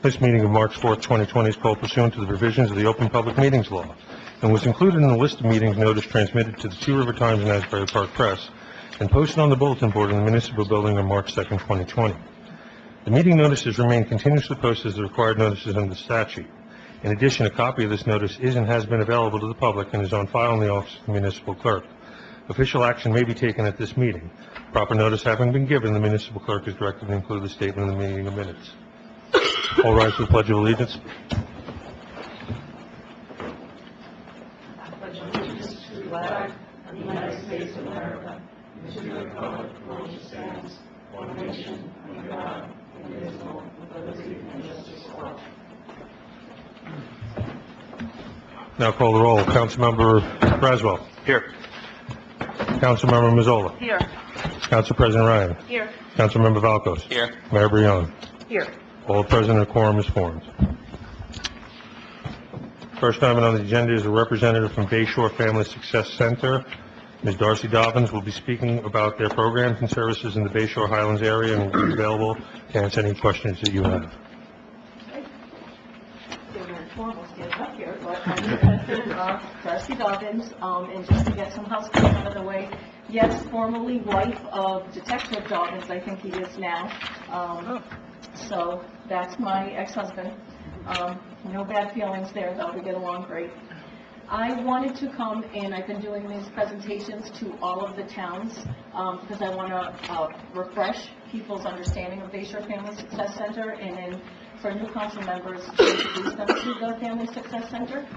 This meeting of March 4th, 2020 is called pursuant to the provisions of the Open Public Meetings Law and was included in the list of meetings notice transmitted to the Two River Times and Asbury Park Press and posted on the bulletin board in the municipal building on March 2nd, 2020. The meeting notices remain continuously posted as the required notices under the statute. In addition, a copy of this notice is and has been available to the public and is on file in the office of the municipal clerk. Official action may be taken at this meeting. Proper notice having been given, the municipal clerk is directed to include the statement in the meeting of minutes. All rise for the Pledge of Allegiance. I pledge allegiance to the flag of the United States of America and to the republic for which it stands, one nation, under God, indivisible, with liberty and justice for all. Now call the roll. Councilmember Braswell. Here. Councilmember Mazzola. Here. Council President Ryan. Here. Councilmember Valkos. Here. Mayor Brion. Here. All present and a quorum is formed. First item on the agenda is a representative from Bayshore Family Success Center. Ms. Darcy Dobbins will be speaking about their programs and services in the Bayshore Highlands area and will be available to answer any questions that you have. Formal stand up here, but I'm the president of Darcy Dobbins, and just to get some housekeeping out of the way, yes, formerly wife of Detective Dobbins, I think he is now. So that's my ex-husband. No bad feelings there, though. We get along great. I wanted to come, and I've been doing these presentations to all of the towns because I want to refresh people's understanding of Bayshore Family Success Center, and then for new council members to introduce them to the Family Success Center.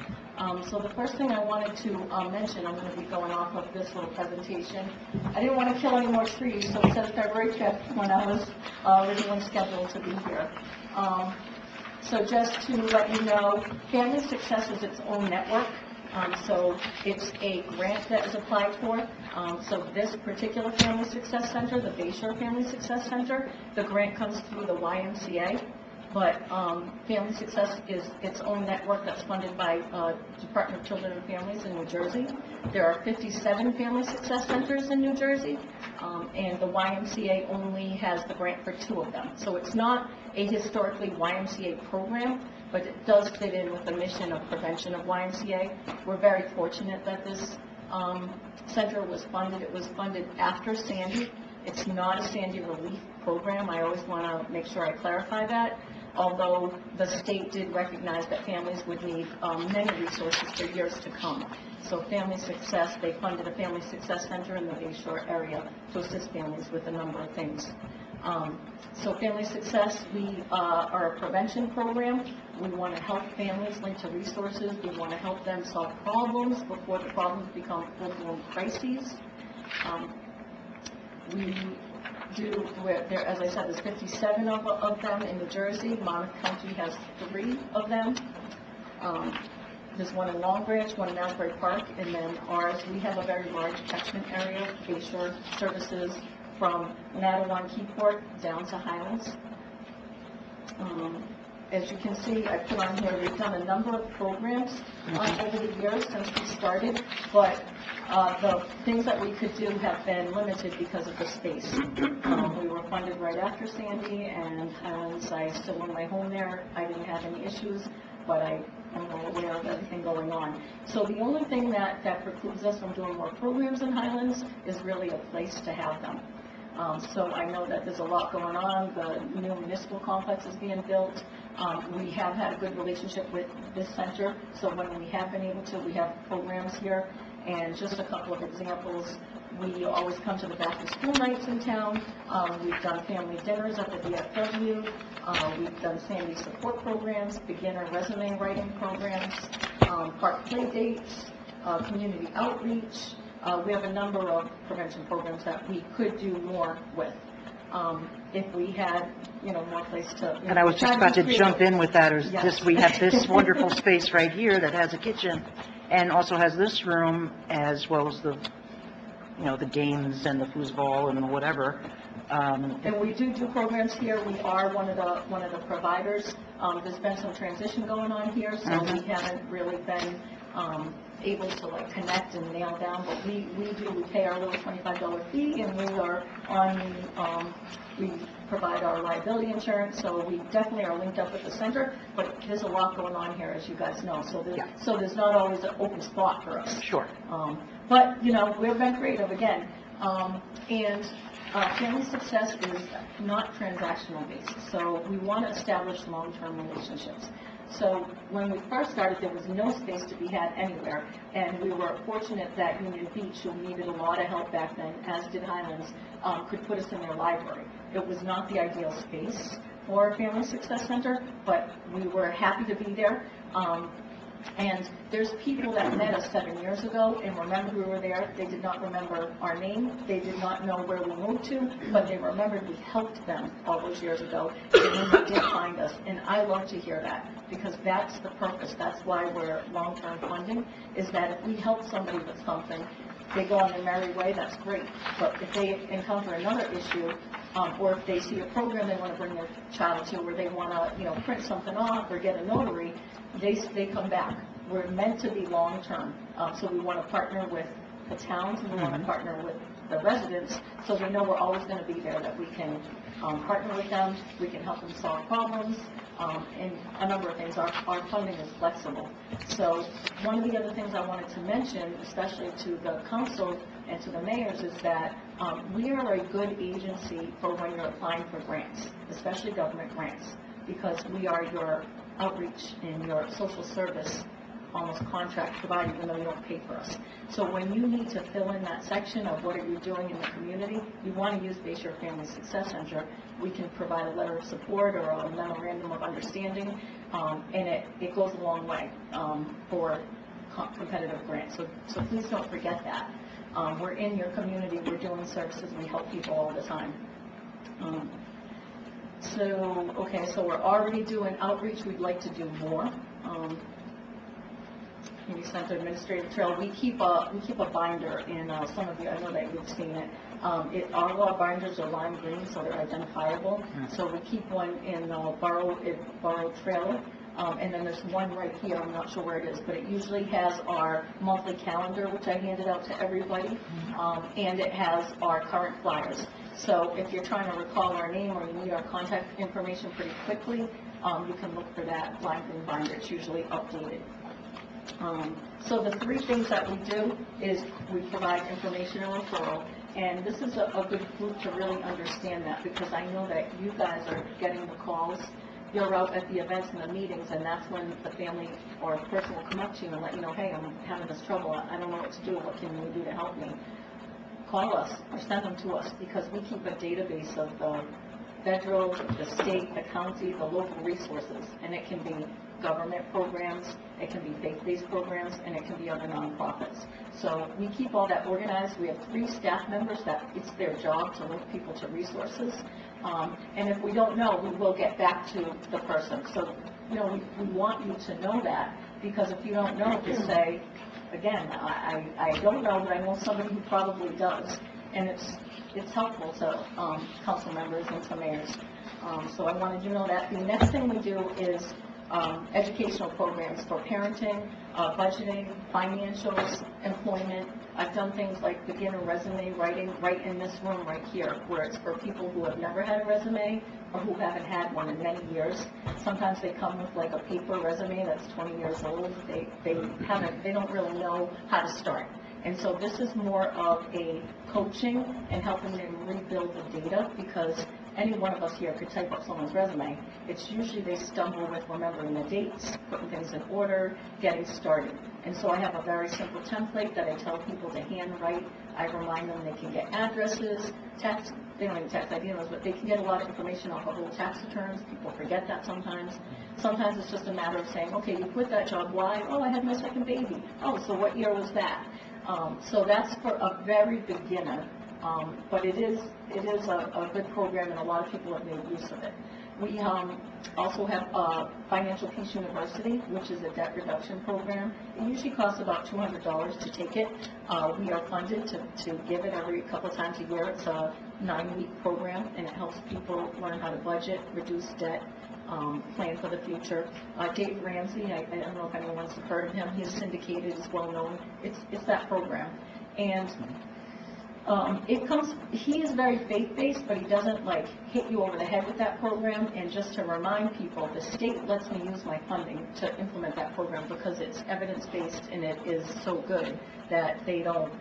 So the first thing I wanted to mention, I'm going to be going off of this little presentation. I didn't want to kill any more trees, so it says February 5th when I was originally scheduled to be here. So just to let you know, Family Success is its own network. So it's a grant that is applied for. So this particular Family Success Center, the Bayshore Family Success Center, the grant comes through the YMCA. But Family Success is its own network that's funded by Department of Children and Families in New Jersey. There are 57 Family Success Centers in New Jersey, and the YMCA only has the grant for 2 of them. So it's not a historically YMCA program, but it does fit in with the mission of prevention of YMCA. We're very fortunate that this center was funded. It was funded after Sandy. It's not a Sandy relief program. I always want to make sure I clarify that. Although the state did recognize that families would need many resources for years to come. So Family Success, they funded a Family Success Center in the Bayshore area to assist families with a number of things. So Family Success, we are a prevention program. We want to help families link to resources. We want to help them solve problems before the problems become full-blown crises. We do, as I said, there's 57 of them in New Jersey. Monmouth County has 3 of them. There's one in Long Branch, one in Asbury Park, and then ours. We have a very large catchment area. Bayshore services from Matawan Keyport down to Highlands. As you can see, I put on here, we've done a number of programs over the years since we started, but the things that we could do have been limited because of the space. We were funded right after Sandy, and I still own my home there. I didn't have any issues, but I am well aware of everything going on. So the only thing that precludes us from doing more programs in Highlands is really a place to have them. So I know that there's a lot going on. The new municipal complex is being built. We have had a good relationship with this center, so when we have been able to, we have programs here. And just a couple of examples, we always come to the back-to-school nights in town. We've done family dinners at the DFW. We've done Sandy support programs, beginner resume writing programs, park play dates, community outreach. We have a number of prevention programs that we could do more with if we had, more place to. And I was just about to jump in with that. Yes. We have this wonderful space right here that has a kitchen and also has this room as well as the, the games and the foosball and whatever. And we do programs here. We are one of the providers. There's been some transition going on here, so we haven't really been able to like connect and nail down, but we pay our little $25 fee, and we are on the, we provide our liability insurance, so we definitely are linked up with the center, but there's a lot going on here, as you guys know, so there's not always an open spot for us. Sure. But, you know, we've been creative again, and family success is not transactional based, so we want to establish long-term relationships. So when we first started, there was no space to be had anywhere, and we were fortunate that Union Beach, who needed a lot of help back then, as did Highlands, could put us in their library. It was not the ideal space for a family success center, but we were happy to be there. And there's people that met us 7 years ago and remembered we were there. They did not remember our name. They did not know where we moved to, but they remembered we helped them all those years ago, and then they did find us. And I love to hear that, because that's the purpose. That's why we're long-term funding, is that if we help somebody with something, they go on their merry way, that's great. But if they encounter another issue, or if they see a program they want to bring their child to, or they want to, you know, print something off or get a notary, they come back. We're meant to be long-term, so we want to partner with the towns, and we want to partner with the residents, so they know we're always going to be there, that we can partner with them, we can help them solve problems, and a number of things. Our funding is flexible. So one of the other things I wanted to mention, especially to the council and to the mayors, is that we are a good agency for when you're applying for grants, especially government grants, because we are your outreach and your social service almost contract provider, even though you don't pay for us. So when you need to fill in that section of what are you doing in the community, you want to use Bayshore Family Success Center. We can provide a letter of support or a memorandum of understanding, and it goes a long way for competitive grants. So please don't forget that. We're in your community, we're doing services, we help people all the time. So we're already doing outreach. We'd like to do more. Community Center Administrative Trail. We keep a binder in some of you. I know that you've seen it. All of our binders are lime green, so they're identifiable. So we keep one in Borough Trailer. And then there's one right here, I'm not sure where it is, but it usually has our monthly calendar, which I handed out to everybody, and it has our current flyers. So if you're trying to recall our name or you need our contact information pretty quickly, you can look for that lime green binder. It's usually updated. So the three things that we do is we provide information and referral, and this is a good group to really understand that, because I know that you guys are getting the calls. You're out at the events and the meetings, and that's when the family or a person will come up to you and let you know, hey, I'm having this trouble, I don't know what to do, what can you do to help me? Call us or send them to us, because we keep a database of the federal, the state, the county, the local resources, and it can be government programs, it can be faith-based programs, and it can be other nonprofits. So we keep all that organized. We have 3 staff members that it's their job to link people to resources. And if we don't know, we will get back to the person. So, you know, we want you to know that, because if you don't know, just say, again, I don't know, but I know somebody who probably does. And it's helpful to council members and to mayors. So I wanted you to know that. The next thing we do is educational programs for parenting, budgeting, financials, employment. I've done things like beginner resume writing right in this room right here, where it's for people who have never had a resume or who haven't had one in many years. Sometimes they come with like a paper resume that's 20 years old. They don't really know how to start. And so this is more of a coaching and helping them rebuild the data, because any one of us here could type up someone's resume. It's usually they stumble with remembering the dates, putting things in order, getting started. And so I have a very simple template that I tell people to handwrite. I remind them they can get addresses, tax, they don't even tax ID numbers, but they can get a lot of information off of old tax returns. People forget that sometimes. Sometimes it's just a matter of saying, okay, you quit that job, why? Oh, I had my second baby. Oh, so what year was that? So that's for a very beginner, but it is a good program, and a lot of people have made use of it. We also have Financial Peace University, which is a debt reduction program. It usually costs about $200 to take it. We are funded to give it every couple of times a year. It's a 9-week program, and it helps people learn how to budget, reduce debt, plan for the future. Dave Ramsey, I don't know if anyone's heard of him, he's syndicated, is well known. It's that program. And he is very faith-based, but he doesn't like hit you over the head with that program. And just to remind people, the state lets me use my funding to implement that program because it's evidence-based and it is so good that they don't,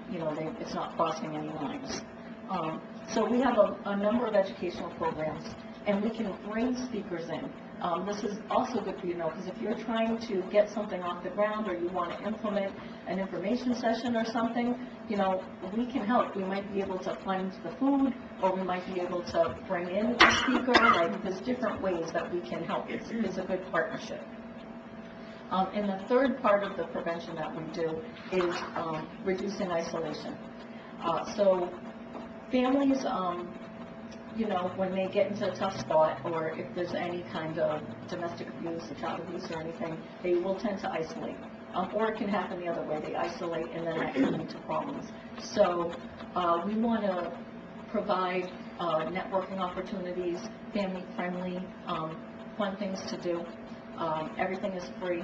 it's not crossing any lines. So we have a number of educational programs, and we can bring speakers in. This is also good for you to know, because if you're trying to get something off the ground or you want to implement an information session or something, we can help. We might be able to fund the food, or we might be able to bring in a speaker. Like, there's different ways that we can help. It's a good partnership. And the third part of the prevention that we do is reducing isolation. So families, when they get into a tough spot, or if there's any kind of domestic abuse or child abuse or anything, they will tend to isolate. Or it can happen the other way. They isolate and then that can lead to problems. So we want to provide networking opportunities, family-friendly, fun things to do. Everything is free.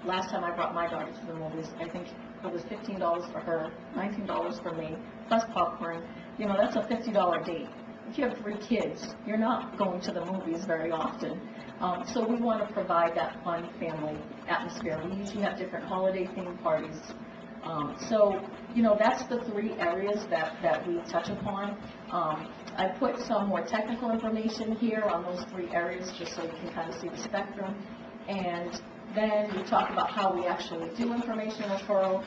Last time I brought my daughter to the movies, I think it was $15 for her, $19 for me, plus popcorn. That's a $50 date. If you have 3 kids, you're not going to the movies very often. So we want to provide that fun family atmosphere. We usually have different holiday themed parties. That's the 3 areas that we touch upon. I put some more technical information here on those 3 areas just so you can kind of see the spectrum. And then we talk about how we actually do information referral.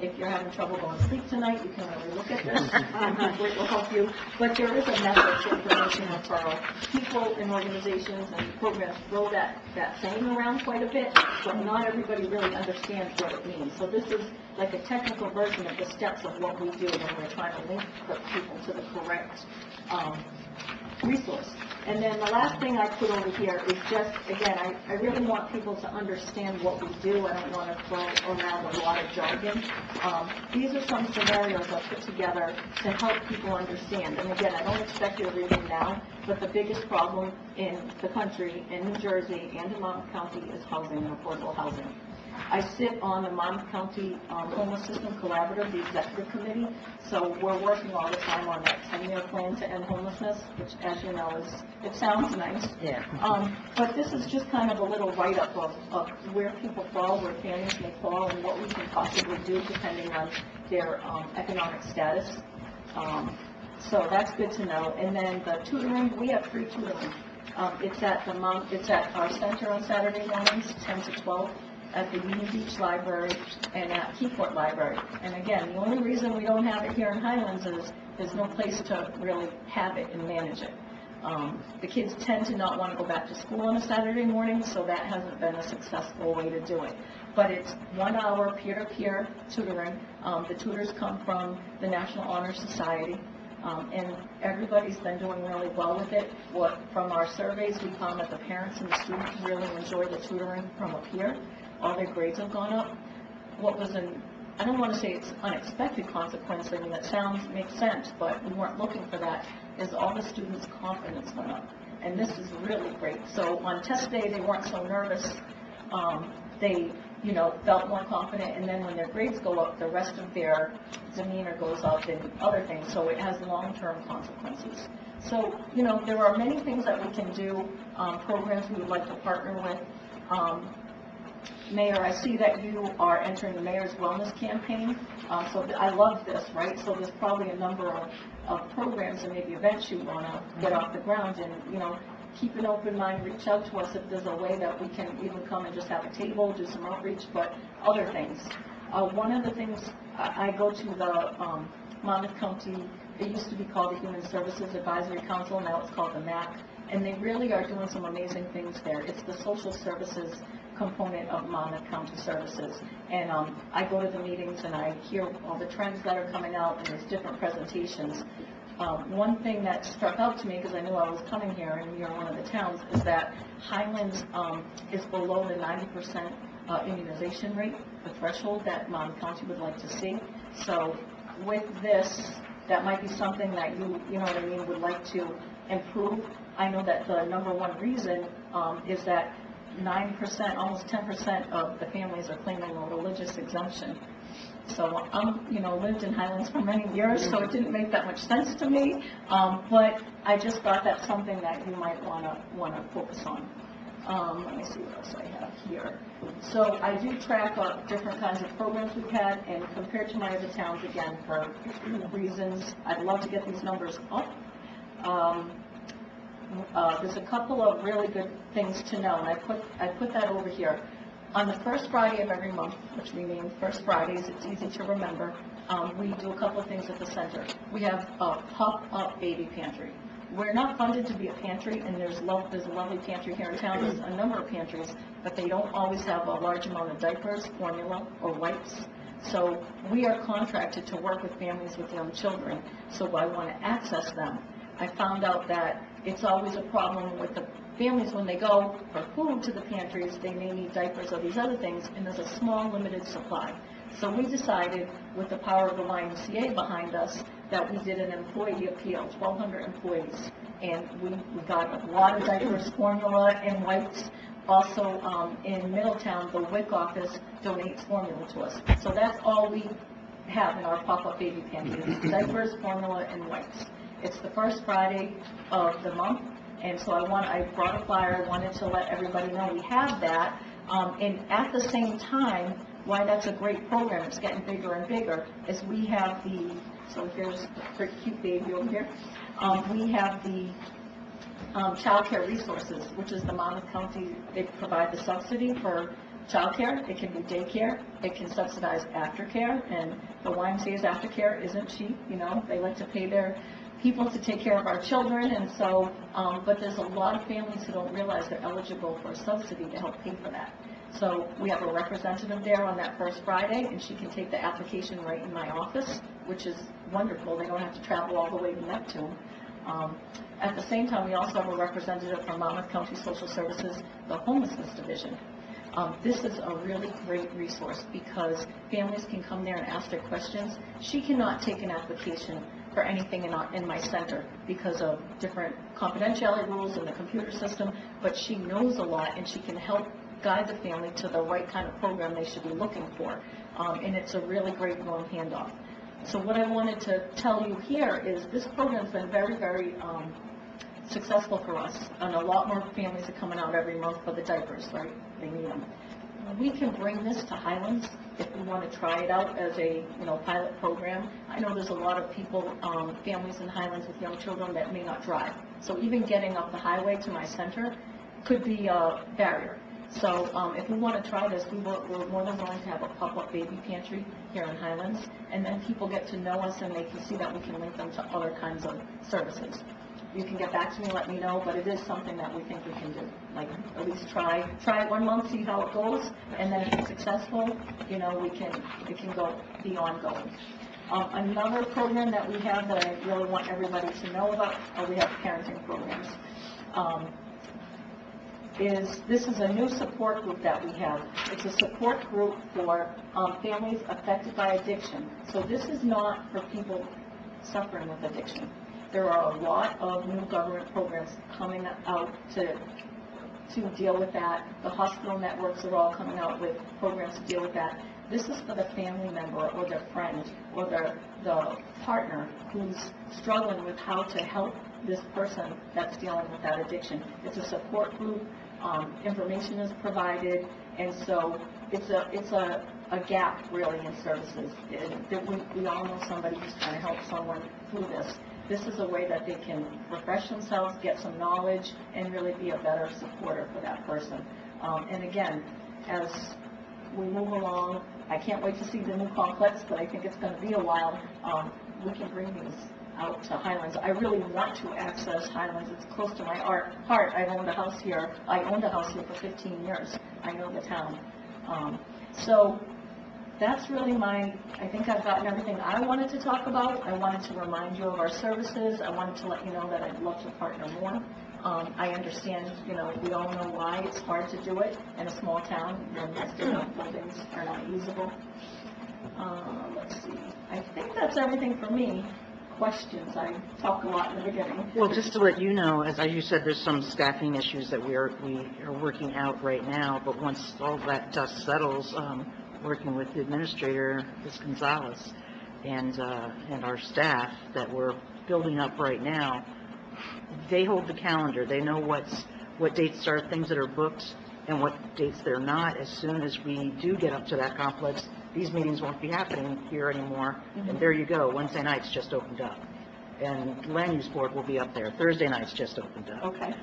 If you're having trouble going to sleep tonight, you can really look at this. It will help you. But there is a method to information referral. People and organizations and programs throw that saying around quite a bit, but not everybody really understands what it means. So this is like a technical version of the steps of what we do when we're trying to link people to the correct resource. And then the last thing I put over here is just, again, I really want people to understand what we do. I don't want to throw around a lot of jargon. These are some scenarios I put together to help people understand. And again, I don't expect you to read them now, but the biggest problem in the country, in New Jersey and in Monmouth County, is housing and affordable housing. I sit on the Monmouth County Homeless System Collaborative, the executive committee, so we're working all the time on that 10-year plan to end homelessness, which, as you know, it sounds nice. Yeah. But this is just kind of a little write-up of where people fall, where families may fall, and what we can possibly do depending on their economic status. So that's good to know. And then the tutoring, we have free tutoring. It's at our center on Saturday mornings, 10 to 12. At the Union Beach Library and at Keyport Library. And again, the only reason we don't have it here in Highlands is there's no place to really have it and manage it. The kids tend to not want to go back to school on a Saturday morning, so that hasn't been a successful way to do it. But it's 1 hour peer-to-peer tutoring. The tutors come from the National Honor Society. And everybody's been doing really well with it. From our surveys, we found that the parents and the students really enjoy the tutoring from a peer. All their grades have gone up. I don't want to say it's unexpected consequence, I mean, that makes sense, but we weren't looking for that, is all the students' confidence went up. And this is really great. So on test day, they weren't so nervous. They, felt more confident, and then when their grades go up, the rest of their demeanor goes up and other things, so it has long-term consequences. So, there are many things that we can do, programs we would like to partner with. Mayor, I see that you are entering the Mayor's Wellness Campaign, so I love this, right? So there's probably a number of programs and maybe events you want to get off the ground, and, keep an open mind, reach out to us if there's a way that we can even come and just have a table, do some outreach, but other things. One of the things, I go to the Monmouth County, it used to be called the Human Services Advisory Council, now it's called the MAC, and they really are doing some amazing things there. It's the social services component of Monmouth County Services. And I go to the meetings and I hear all the trends that are coming out, and there's different presentations. One thing that struck out to me, because I knew I was coming here and you're one of the towns, is that Highlands is below the 90% immunization rate, the threshold that Monmouth County would like to see. So with this, that might be something that you know what I mean, would like to improve. I know that the number one reason is that 9%, almost 10% of the families are claiming a religious exemption. So lived in Highlands for many years, so it didn't make that much sense to me. But I just thought that's something that you might want to focus on. Let me see what else I have here. So I do track different kinds of programs we've had, and compared to my other towns, again, for reasons, I'd love to get these numbers up. There's a couple of really good things to know, and I put that over here. On the first Friday of every month, which we name First Fridays, it's easy to remember, we do a couple of things at the center. We have a pop-up baby pantry. We're not funded to be a pantry, and there's a lovely pantry here in town. There's a number of pantries, but they don't always have a large amount of diapers, formula, or wipes. So we are contracted to work with families with young children, so I want to access them. I found out that it's always a problem with the families when they go for food to the pantries. They may need diapers or these other things, and there's a small, limited supply. So we decided, with the power of the YMCA behind us, that we did an employee appeal, 1,200 employees, and we got a lot of diapers, formula, and wipes. Also, in Middletown, the WIC office donates formula to us. So that's all we have in our pop-up baby pantry, diapers, formula, and wipes. It's the first Friday of the month, and so I brought a flyer. I wanted to let everybody know we have that, and at the same time, why that's a great program, it's getting bigger and bigger, is we have so here's the pretty cute baby over here. We have the child care resources, which is the Monmouth County. They provide the subsidy for child care. It can be daycare. It can subsidize aftercare, and the YMCA's aftercare isn't cheap. They like to pay their people to take care of our children, and so, but there's a lot of families who don't realize they're eligible for a subsidy to help pay for that. So we have a representative there on that first Friday, and she can take the application right in my office, which is wonderful. They don't have to travel all the way to Neptune. At the same time, we also have a representative from Monmouth County Social Services, the Homelessness Division. This is a really great resource because families can come there and ask their questions. She cannot take an application for anything in my center because of different confidentiality rules in the computer system, but she knows a lot, and she can help guide the family to the right kind of program they should be looking for. And it's a really great warm handoff. So what I wanted to tell you here is this program's been very, very successful for us, and a lot more families are coming out every month for the diapers, right? They need them. We can bring this to Highlands if we want to try it out as a pilot program. I know there's a lot of people, families in Highlands with young children that may not drive. So even getting up the highway to my center could be a barrier. So if we want to try this, we're more than willing to have a pop-up baby pantry here in Highlands, and then people get to know us and they can see that we can link them to other kinds of services. You can get back to me, let me know, but it is something that we think we can do. Like, at least try it 1 month, see how it goes, and then if it's successful, it can go be ongoing. Another program that we have that I really want everybody to know about, we have parenting programs. This is a new support group that we have. It's a support group for families affected by addiction. So this is not for people suffering with addiction. There are a lot of new government programs coming out to deal with that. The hospital networks are all coming out with programs to deal with that. This is for the family member or their friend or the partner who's struggling with how to help this person that's dealing with that addiction. It's a support group. Information is provided, and so it's a gap really in services. We all know somebody who's trying to help someone through this. This is a way that they can refresh themselves, get some knowledge, and really be a better supporter for that person. And again, as we move along, I can't wait to see the new complex, but I think it's going to be a while. We can bring these out to Highlands. I really want to access Highlands. It's close to my heart. I owned a house here. I owned a house here for 15 years. I know the town. So that's really I think I've gotten everything I wanted to talk about. I wanted to remind you of our services. I wanted to let you know that I'd love to partner more. I understand, we all know why it's hard to do it in a small town when most of the buildings are not usable. Let's see. I think that's everything for me. questions. I talk a lot in the beginning. Well, just to let you know, as you said, there's some staffing issues that we are working out right now, but once all that dust settles, working with the administrator, Ms. Gonzalez, and our staff that we're building up right now, they hold the calendar. They know what dates are things that are booked and what dates they're not. As soon as we do get up to that complex, these meetings won't be happening here anymore. And there you go. Wednesday night's just opened up. And land use board will be up there. Thursday night's just opened up. Okay.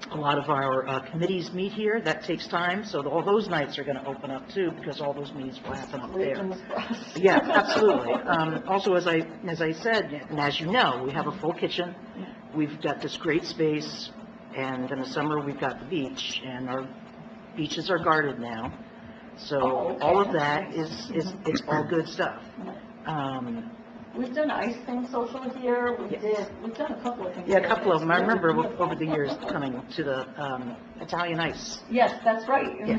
A lot of our committees meet here. That takes time. So all those nights are going to open up too, because all those meetings will happen up there. Fingers crossed. Yeah, absolutely. Also, as I said, and as you know, we have a full kitchen. We've got this great space, and in the summer we've got the beach, and our beaches are guarded now. So all of that it's all good stuff. We've done ice cream social here. We've done a couple of things. Yeah, a couple of them. I remember over the years coming to the Italian ice. Yes, that's right. Yeah.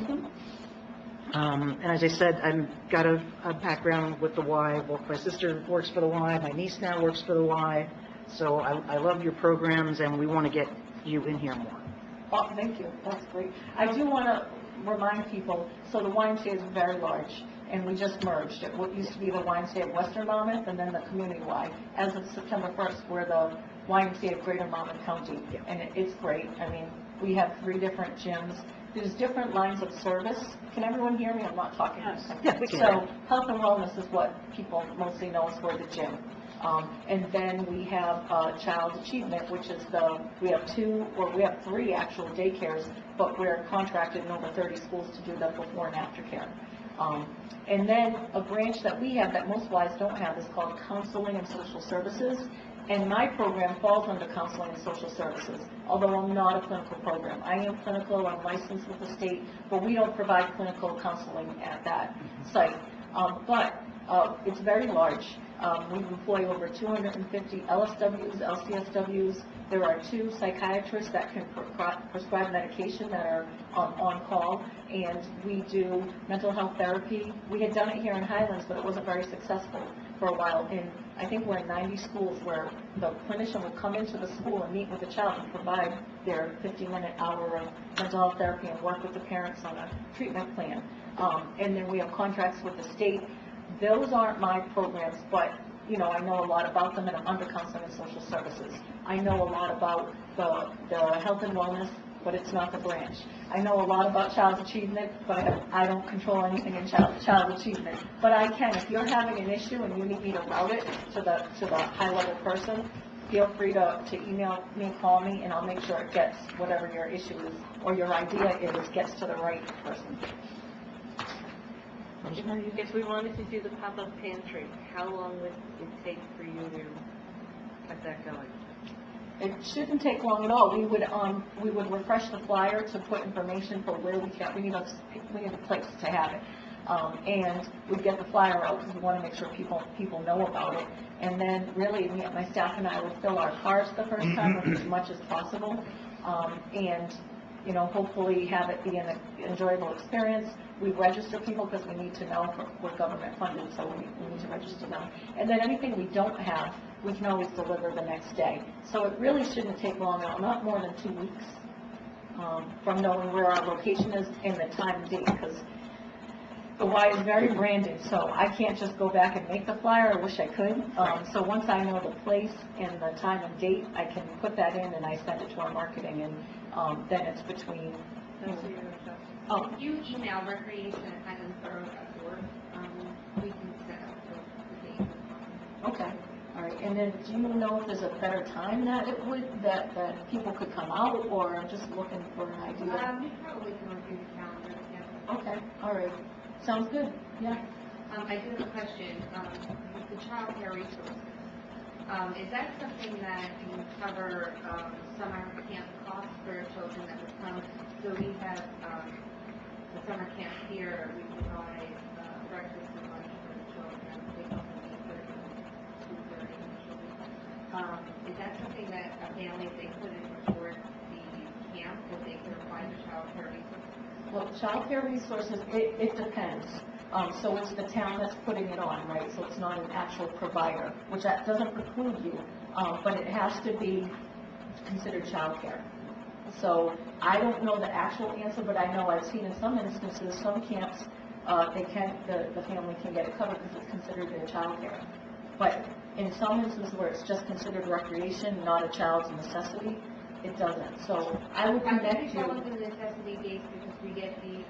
And as I said, I've got a background with the Y. Well, my sister works for the Y. My niece now works for the Y. So I love your programs, and we want to get you in here more. Oh, thank you. That's great. I do want to remind people, so the YMCA is very large, and we just merged it. What used to be the YMCA of Western Monmouth and then the Community Y. As of September 1st, we're the YMCA of Greater Monmouth County, and it's great. I mean, we have 3 different gyms. There's different lines of service. Can everyone hear me? I'm not talking. Yeah, we can. So health and wellness is what people mostly know is for the gym. And then we have child achievement, which is we have 3 actual daycares, but we're contracted in over 30 schools to do the before and after care. And then a branch that we have that most Ys don't have is called counseling and social services. And my program falls under counseling and social services, although I'm not a clinical program. I am clinical, I'm licensed with the state, but we don't provide clinical counseling at that site. But it's very large. We employ over 250 LSWs, LCSWs. There are 2 psychiatrists that can prescribe medication that are on call, and we do mental health therapy. We had done it here in Highlands, but it wasn't very successful for a while. And I think we're in 90 schools where the clinician will come into the school and meet with the child and provide their 50-minute hour of mental health therapy and work with the parents on a treatment plan. And then we have contracts with the state. Those aren't my programs, but, you know, I know a lot about them, and I'm under counseling and social services. I know a lot about the health and wellness, but it's not the branch. I know a lot about child achievement, but I don't control anything in child achievement. But I can. If you're having an issue and you need me to route it to the high-level person, feel free to email me, call me, and I'll make sure it gets whatever your issue is or your idea is, gets to the right person. If we wanted to do the pop-up pantry, how long would it take for you to get that going? It shouldn't take long at all. We would refresh the flyer to put information for where we need a place to have it. And we'd get the flyer out because we want to make sure people know about it. And then really, my staff and I would fill our cars the first time with as much as possible. And, you know, hopefully have it be an enjoyable experience. We register people because we need to know we're government funded, so we need to register them. And then anything we don't have, we can always deliver the next day. So it really shouldn't take long, not more than 2 weeks from knowing where our location is and the time and date, because the Y is very branded, so I can't just go back and make the flyer. I wish I could. So once I know the place and the time and date, I can put that in and I send it to our marketing, and then it's between. Oh, you email recreation@highlandsborough.org. We can set up the date. Okay, all right. And then do you know if there's a better time that people could come out, or I'm just looking for an idea? We probably can review the calendar together. Okay, all right. Sounds good, yeah. I do have a question. The child care resources. Is that something that you cover summer camp costs for children that would come? So we have the summer camp here. We provide breakfast and lunch for the children. They come from 8:30 to 2:30 initially. Is that something that a family, if they couldn't afford the camp, that they could apply to child care resources? Well, child care resources, it depends. So it's the town that's putting it on, right? So it's not an actual provider, which that doesn't preclude you, but it has to be considered childcare. So I don't know the actual answer, but I know I've seen in some instances, some camps, the family can get it covered because it's considered their childcare. But in some instances where it's just considered recreation, not a child's necessity, it doesn't. So I would connect That was you. a necessity base because we get the,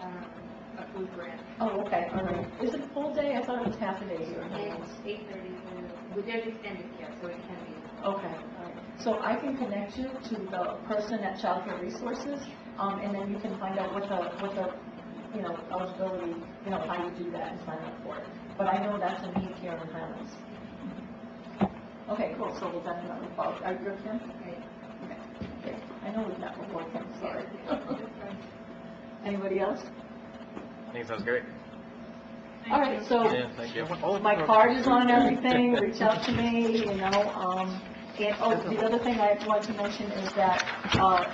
a food grant. Oh, okay, all right. Is it a full day? I thought it was half a day here. It's 8:30, but there's extended care, so it can be. Okay, all right. So I can connect you to the person at Child Care Resources, and then you can find out what the, eligibility, how you do that and sign up for it. But I know that's a need here in Highlands. Okay, cool, so we'll definitely follow. Are you Kim? Right. Okay, okay. I know we've met before, Kim, sorry. Yeah. Anybody else? I think sounds great. All right, so Thank you. my card is on everything, reach out to me, and, the other thing I wanted to mention is that,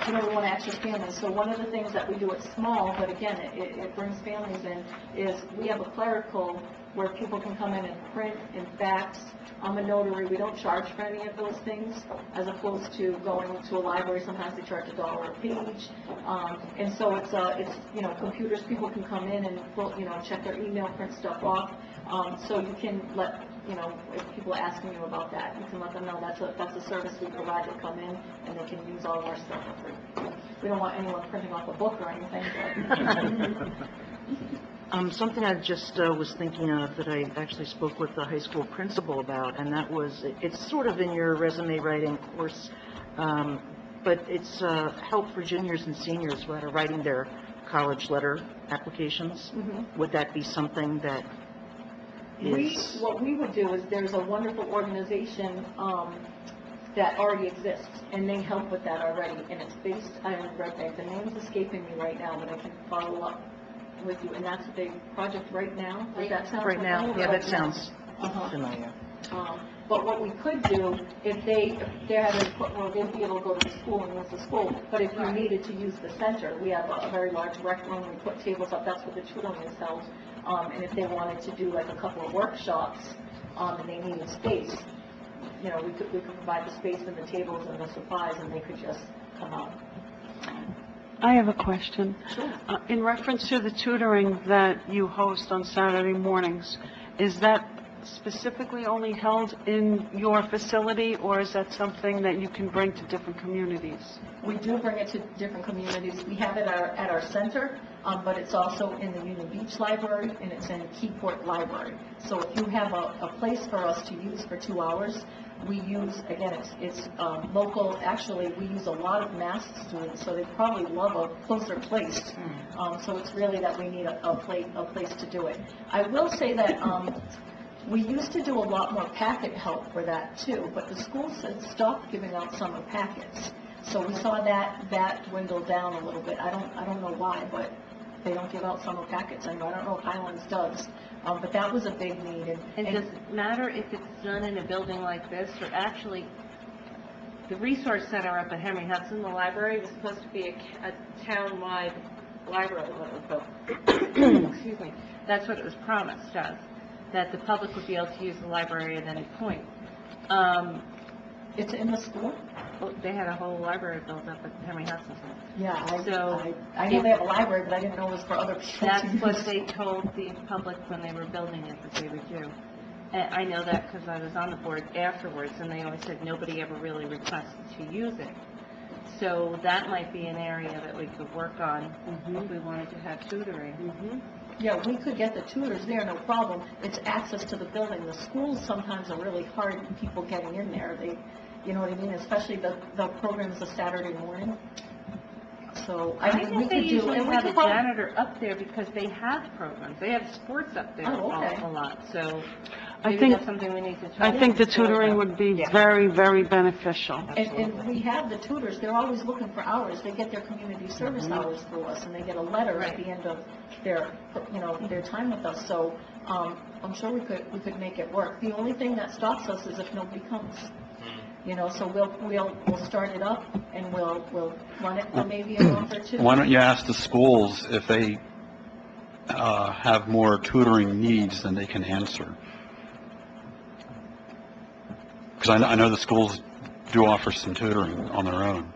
we want to ask your families. So one of the things that we do, it's small, but again, it brings families in, is we have a clerical where people can come in and print and fax. I'm a notary, we don't charge for any of those things, as opposed to going to a library, sometimes they charge $1 a page. And so it's computers, people can come in and, check their email, print stuff off. So you can let, if people are asking you about that, you can let them know that's a service we provide. They come in and they can use all of our stuff for free. We don't want anyone printing off a book or anything, but... Something I just was thinking of that I actually spoke with the high school principal about, and that was, it's sort of in your resume writing course, but it's help for juniors and seniors that are writing their college letter applications. Would that be something that is... What we would do is, there's a wonderful organization that already exists, and they help with that already, and it's based on Red Bank. The name's escaping me right now, but I can follow up with you, and that's the project Right Now. Does that sound Right now, familiar? yeah, that sounds Uh-huh. familiar. But what we could do, if they're having, well, they'd be able to go to the school and use the school, but if you needed to use the center, we have a very large rec room, we put tables up, that's where the tutoring is held. And if they wanted to do like a couple of workshops, and they needed space, we could provide the space and the tables and the supplies, and they could just come out. I have a question. Sure. In reference to the tutoring that you host on Saturday mornings, is that specifically only held in your facility, or is that something that you can bring to different communities? We do bring it to different communities. We have it at our center, but it's also in the Union Beach Library, and it's in the Keyport Library. So if you have a place for us to use for 2 hours, we use, again, it's local. Actually, we use a lot of Mass students, so they probably love a closer place. So it's really that we need a place to do it. I will say that we used to do a lot more packet help for that too, but the schools had stopped giving out summer packets. So we saw that dwindle down a little bit. I don't know why, but they don't give out summer packets anymore. I don't know if Highlands does, but that was a big need. And does it matter if it's done in a building like this, or actually, the resource center up at Henry Hudson, the library, was supposed to be a town-wide library, excuse me, that's what it was promised us, that the public would be able to use the library at any point. It's in the school? Well, they had a whole library built up at Henry Hudson. Yeah, So, I know they have a library, but I didn't know it was for other people. That's what they told the public when they were building it, that they would do. And I know that because I was on the board afterwards, and they always said nobody ever really requested to use it. So that might be an area that we could work on if we wanted to have tutoring. Yeah, we could get the tutors there, no problem. It's access to the building. The schools sometimes are really hard people getting in there. You know what I mean? Especially the program's a Saturday morning. So, I mean, we think they could do, usually and we have could a probably... janitor up there because they have programs. They have sports up there Oh, okay. a lot, so I maybe think- that's something we need to talk I about. think the tutoring would be very, very beneficial. And we have the tutors, they're always looking for hours. They get their community service hours through us, and they get a letter at the end of their, their time with us. So, I'm sure we could make it work. The only thing that stops us is if nobody comes. So we'll start it up, and we'll run it for maybe a month or two. Why don't you ask the schools if they have more tutoring needs than they can answer. Because I know the schools do offer some tutoring on their own.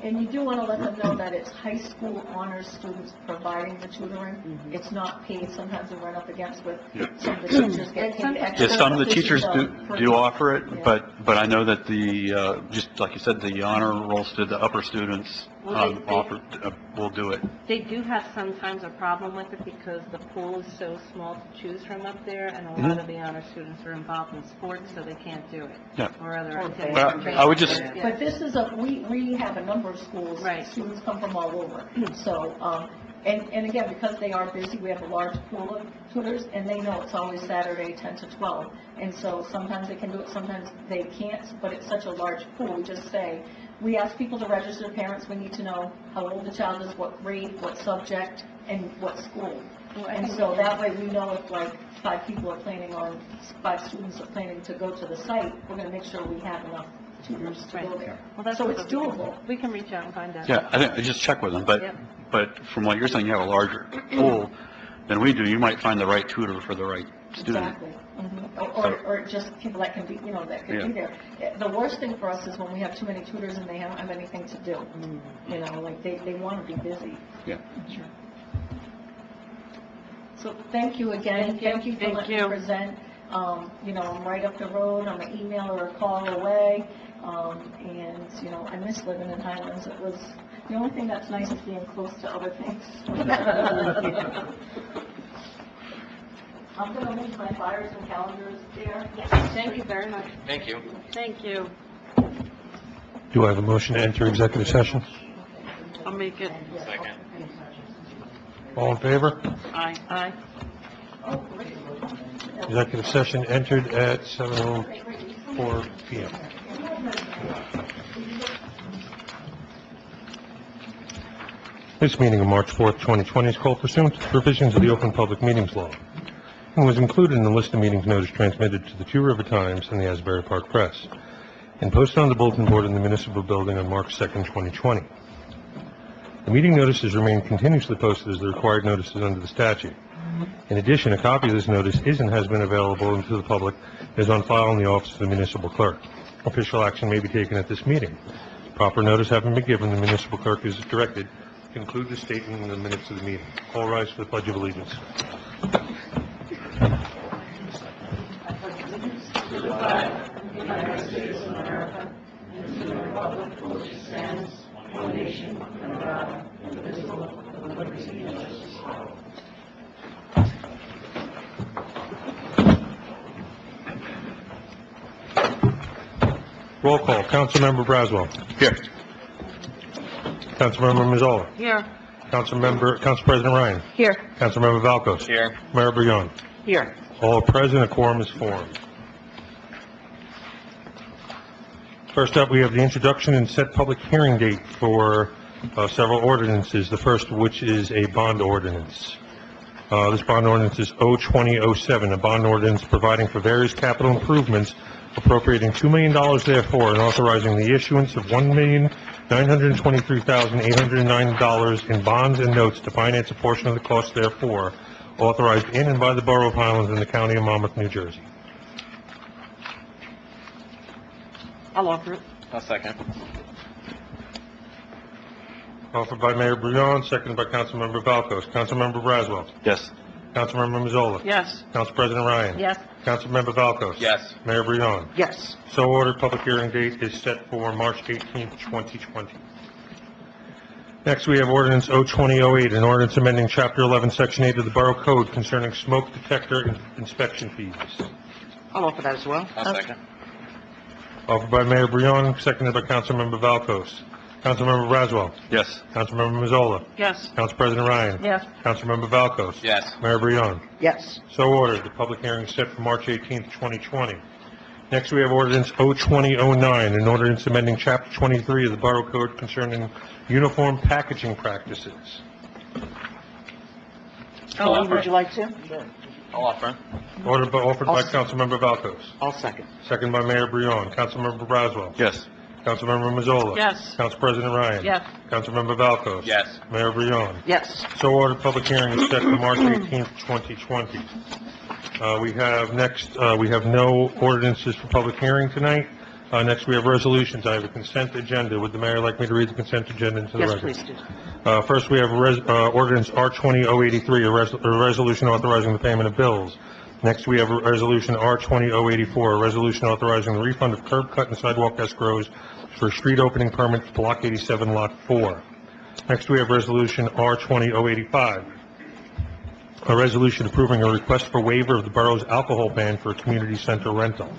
And you do want to let them know that it's high school honors students providing the tutoring. It's not paid. Sometimes we run up against with some of the teachers get paid extra. Yes, some of the This is teachers per- do offer it, Yeah. but I know that the, just like you said, the honor roll the upper students Well, will do it. They do have sometimes a problem with it because the pool is so small to choose from up there, and a lot of the honor students are involved in sports, so they can't do it. Yeah. Or other activities. But I would just- Yeah. But this is we have a number of schools. Right. Students come from all over. So, and again, because they are busy, we have a large pool of tutors, and they know it's always Saturday, 10 to 12. And so sometimes they can do it, sometimes they can't, but it's such a large pool. We just say, we ask people to register parents. We need to know how old the child is, what grade, what subject, and what school. And so that way we know if like 5 students are planning to go to the site, we're going to make sure we have enough tutors to go there. Well, that's So what it's we can- doable. We can reach out and find out. Yeah, I think, just check with them, Yep. but from what you're saying, you have a larger pool than we do, you might find the right tutor for the right student. Exactly. Or just people that can be, that could Yeah. be there. The worst thing for us is when we have too many tutors and they don't have anything to do. Like they want to be busy. Yeah. So thank you again. Thank you for Thank letting me you. present. I'm right up the road. I'm an email or a call away. And I miss living in Highlands. It was, the only thing that's nice is being close to other things. I'm going to leave my flyers and calendars there. Thank you very much. Thank you. Thank you. Do I have a motion to enter executive session? I'll make it. Second. All in favor? Aye. Aye. Executive session entered at 7:04 PM. This meeting of March 4th, 2020 is called pursuant to the provisions of the Open Public Meetings Law and was included in the list of meetings notice transmitted to the Two River Times and the Asbury Park Press and posted on the bulletin board in the municipal building on March 2nd, 2020. The meeting notices remain continuously posted as the required notices under the statute. In addition, a copy of this notice is and has been available to the public and is on file in the office of the municipal clerk. Official action may be taken at this meeting. Proper notice having been given, the municipal clerk is directed to include the statement in the minutes of the meeting. All rise for the Pledge of Allegiance. Roll call. Councilmember Braswell. Here. Councilmember Mazzola. Here. Council President Ryan. Here. Councilmember Valkos. Here. Mayor Brion. Here. All are present, a quorum is formed. First up, we have the introduction and set public hearing date for several ordinances, the first of which is a bond ordinance. This bond ordinance is O-2007, a bond ordinance providing for various capital improvements, appropriating $2 million therefore, and authorizing the issuance of $1,923,809 in bonds and notes to finance a portion of the cost therefore, authorized in and by the Borough of Highlands in the County of Monmouth, New Jersey. I'll offer it. I'll second. Offered by Mayor Brion, seconded by Councilmember Valkos. Councilmember Braswell. Yes. Councilmember Mazzola. Yes. Council President Ryan. Yes. Councilmember Valkos. Yes. Mayor Brion. Yes. So ordered. Public hearing date is set for March 18th, 2020. Next, we have ordinance O-2008, an ordinance amending Chapter 11, Section 8 of the Borough Code concerning smoke detector inspection fees. I'll offer that as well. I'll second. Offered by Mayor Brion, seconded by Councilmember Valkos. Councilmember Braswell. Yes. Councilmember Mazzola. Yes. Council President Ryan. Yes. Councilmember Valkos. Yes. Mayor Brion. Yes. So ordered. The public hearing is set for March 18th, 2020. Next, we have ordinance O-2009, an ordinance amending Chapter 23 of the Borough Code concerning uniform packaging practices. Ellen, would you like to? I'll offer. Offered by Councilmember Valkos. I'll second. Second by Mayor Brion. Councilmember Braswell. Yes. Councilmember Mazzola. Yes. Council President Ryan. Yes. Councilmember Valkos. Yes. Mayor Brion. Yes. So ordered. Public hearing is set for March 18th, 2020. We have no ordinances for public hearing tonight. Next, we have resolutions. I have a consent agenda. Would the mayor like me to read the consent agenda into the Yes, record? please do. First, we have ordinance R-20-083, a resolution authorizing the payment of bills. Next, we have resolution R-20-084, a resolution authorizing the refund of curb cut and sidewalk escrows for street opening permit for Block 87, Lot 4. Next, we have resolution R-20-085, a resolution approving a request for waiver of the borough's alcohol ban for a community center rental.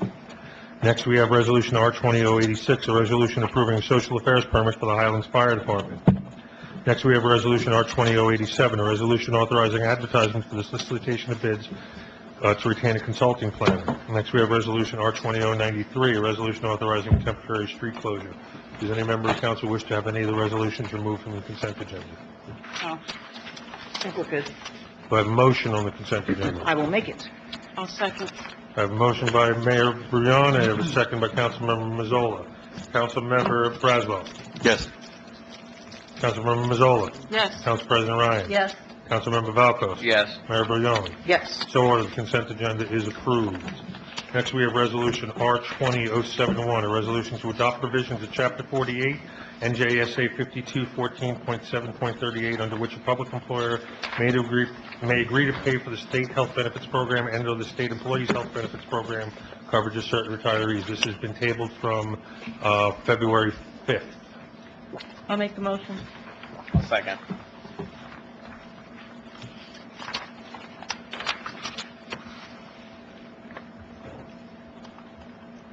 Next, we have resolution R-20-086, a resolution approving a social affairs permit for the Highlands Fire Department. Next, we have resolution R-20-087, a resolution authorizing advertisement for the solicitation of bids to retain a consulting planner. Next, we have resolution R-20-093, a resolution authorizing temporary street closure. Does any member of council wish to have any of the resolutions removed from the consent agenda? Oh, I think we're good. Do I have a motion on the consent agenda? I will make it. I'll second. I have a motion by Mayor Brion, I have a second by Councilmember Mazzola. Councilmember Braswell. Yes. Councilmember Mazzola. Yes. Council President Ryan. Yes. Councilmember Valkos. Yes. Mayor Brion. Yes. So ordered. The consent agenda is approved. Next, we have resolution R-20-071, a resolution to adopt provisions of Chapter 48, NJSA 5214.7.38, under which a public employer may agree to pay for the state health benefits program and or the state employees health benefits program coverage of certain retirees. This has been tabled from February 5th. I'll make the motion. Second.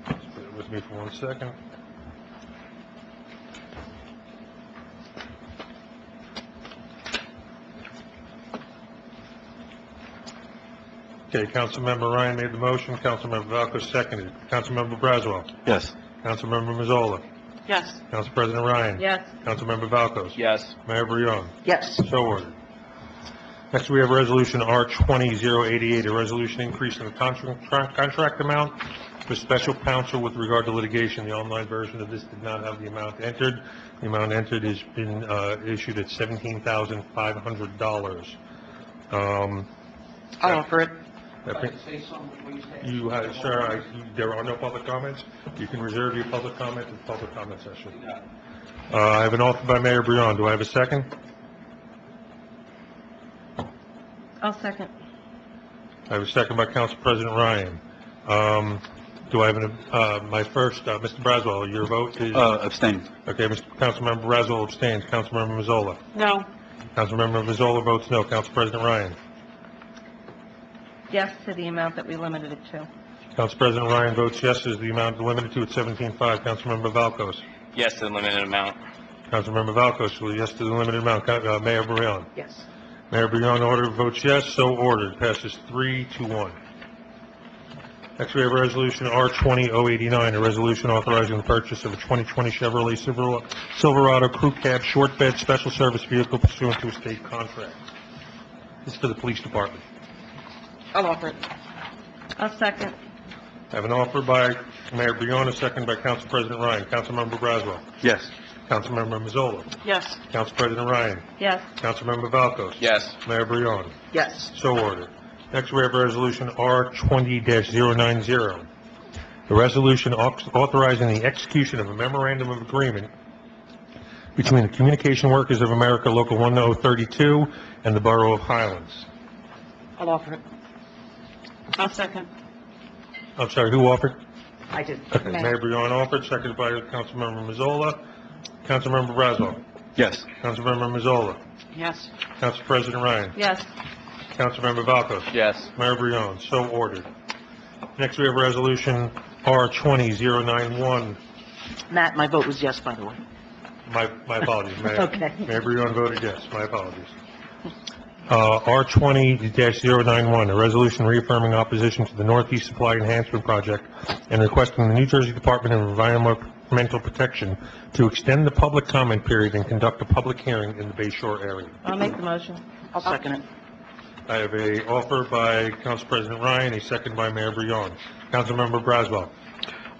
Bear with me for 1 second. Okay, Councilmember Ryan made the motion, Councilmember Valkos seconded. Councilmember Braswell. Yes. Councilmember Mazzola. Yes. Council President Ryan. Yes. Councilmember Valkos. Yes. Mayor Brion. Yes. So ordered. Next, we have resolution R-20-088, a resolution increasing the contract amount for special counsel with regard to litigation. The online version of this did not have the amount entered. The amount entered has been issued at $17,500. I'll offer it. You, sir, there are no public comments. You can reserve your public comment to the public comment session. I have an offer by Mayor Brion. Do I have a second? I'll second. I have a second by Council President Ryan. Do I have my first, Mr. Braswell, your vote is? Abstain. Okay, Councilmember Braswell abstains. Councilmember Mazzola. No. Councilmember Mazzola votes no. Council President Ryan. Yes to the amount that we limited it to. Council President Ryan votes yes, is the amount limited to at 17.5. Councilmember Valkos. Yes to the limited amount. Councilmember Valkos, will yes to the limited amount. Mayor Brion. Yes. Mayor Brion votes yes, so ordered. Passes 3-1. Next, we have resolution R-20-089, a resolution authorizing the purchase of a 2020 Chevrolet Silverado Crew Cab Short Bed Special Service Vehicle pursuant to a state contract. This is for the police department. I'll offer it. I'll second. I have an offer by Mayor Brion, a second by Council President Ryan. Councilmember Braswell. Yes. Councilmember Mazzola. Yes. Council President Ryan. Yes. Councilmember Valkos. Yes. Mayor Brion. Yes. So ordered. Next, we have resolution R-20-090, a resolution authorizing the execution of a memorandum of agreement between the Communication Workers of America Local 1032 and the Borough of Highlands. I'll offer it. I'll second. I'm sorry, who offered? I did. Okay, Mayor Brion offered, seconded by Councilmember Mazzola. Councilmember Braswell. Yes. Councilmember Mazzola. Yes. Council President Ryan. Yes. Councilmember Valkos. Yes. Mayor Brion, so ordered. Next, we have resolution R-20-091. Matt, my vote was yes, by the way. My apologies, Mayor. Okay. Mayor Brion voted yes, my apologies. R-20-091, a resolution reaffirming opposition to the Northeast Supply Enhancement Project and requesting the New Jersey Department of Environmental Protection to extend the public comment period and conduct a public hearing in the Bay Shore area. I'll make the motion. I'll second it. I have a offer by Council President Ryan, a second by Mayor Brion. Councilmember Braswell.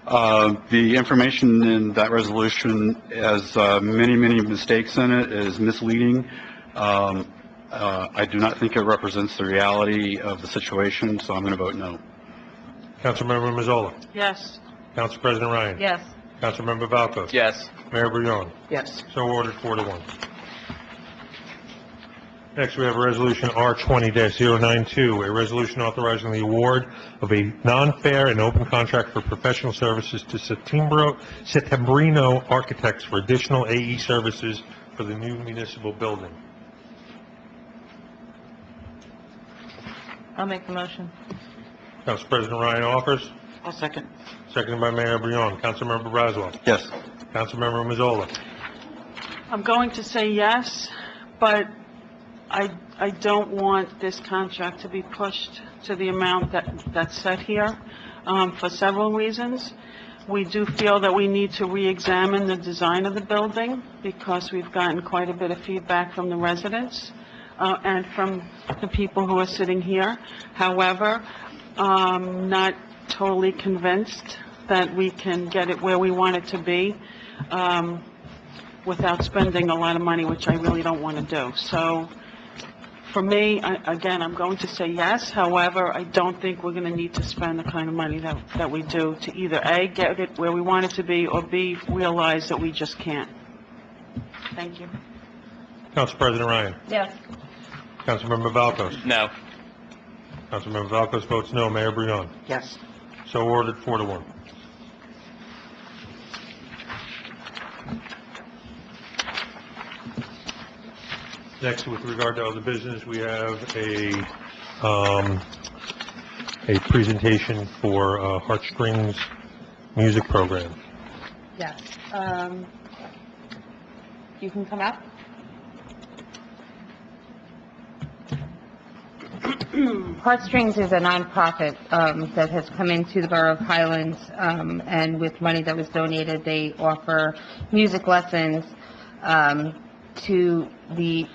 The information in that resolution has many, many mistakes in it, is misleading. I do not think it represents the reality of the situation, so I'm going to vote no. Councilmember Mazzola. Yes. Council President Ryan. Yes. Councilmember Valco. Yes. Mayor Brion. Yes. So ordered, 4-1. Next, we have a resolution R20-092, a resolution authorizing the award of a non-fair and open contract for professional services to Settembrino Architects for additional AE services for the new municipal building. I'll make the motion. Council President Ryan offers, I'll second. seconded by Mayor Brion. Councilmember Braswell. Yes. Councilmember Mazzola. I'm going to say yes, but I don't want this contract to be pushed to the amount that's set here, for several reasons. We do feel that we need to re-examine the design of the building because we've gotten quite a bit of feedback from the residents, and from the people who are sitting here. However, I'm not totally convinced that we can get it where we want it to be, without spending a lot of money, which I really don't want to do. So, for me, again, I'm going to say yes. However, I don't think we're going to need to spend the kind of money that we do to either A, get it where we want it to be, or B, realize that we just can't. Thank you. Council President Ryan. Yes. Councilmember Valco. No. Councilmember Valco votes no. Mayor Brion. Yes. So ordered, 4-1. Next, with regard to other business, we have a presentation for Heartstrings music program. Yes. You can come up. Heartstrings is a nonprofit that has come into the Borough of Highlands, and with money that was donated, they offer music lessons to the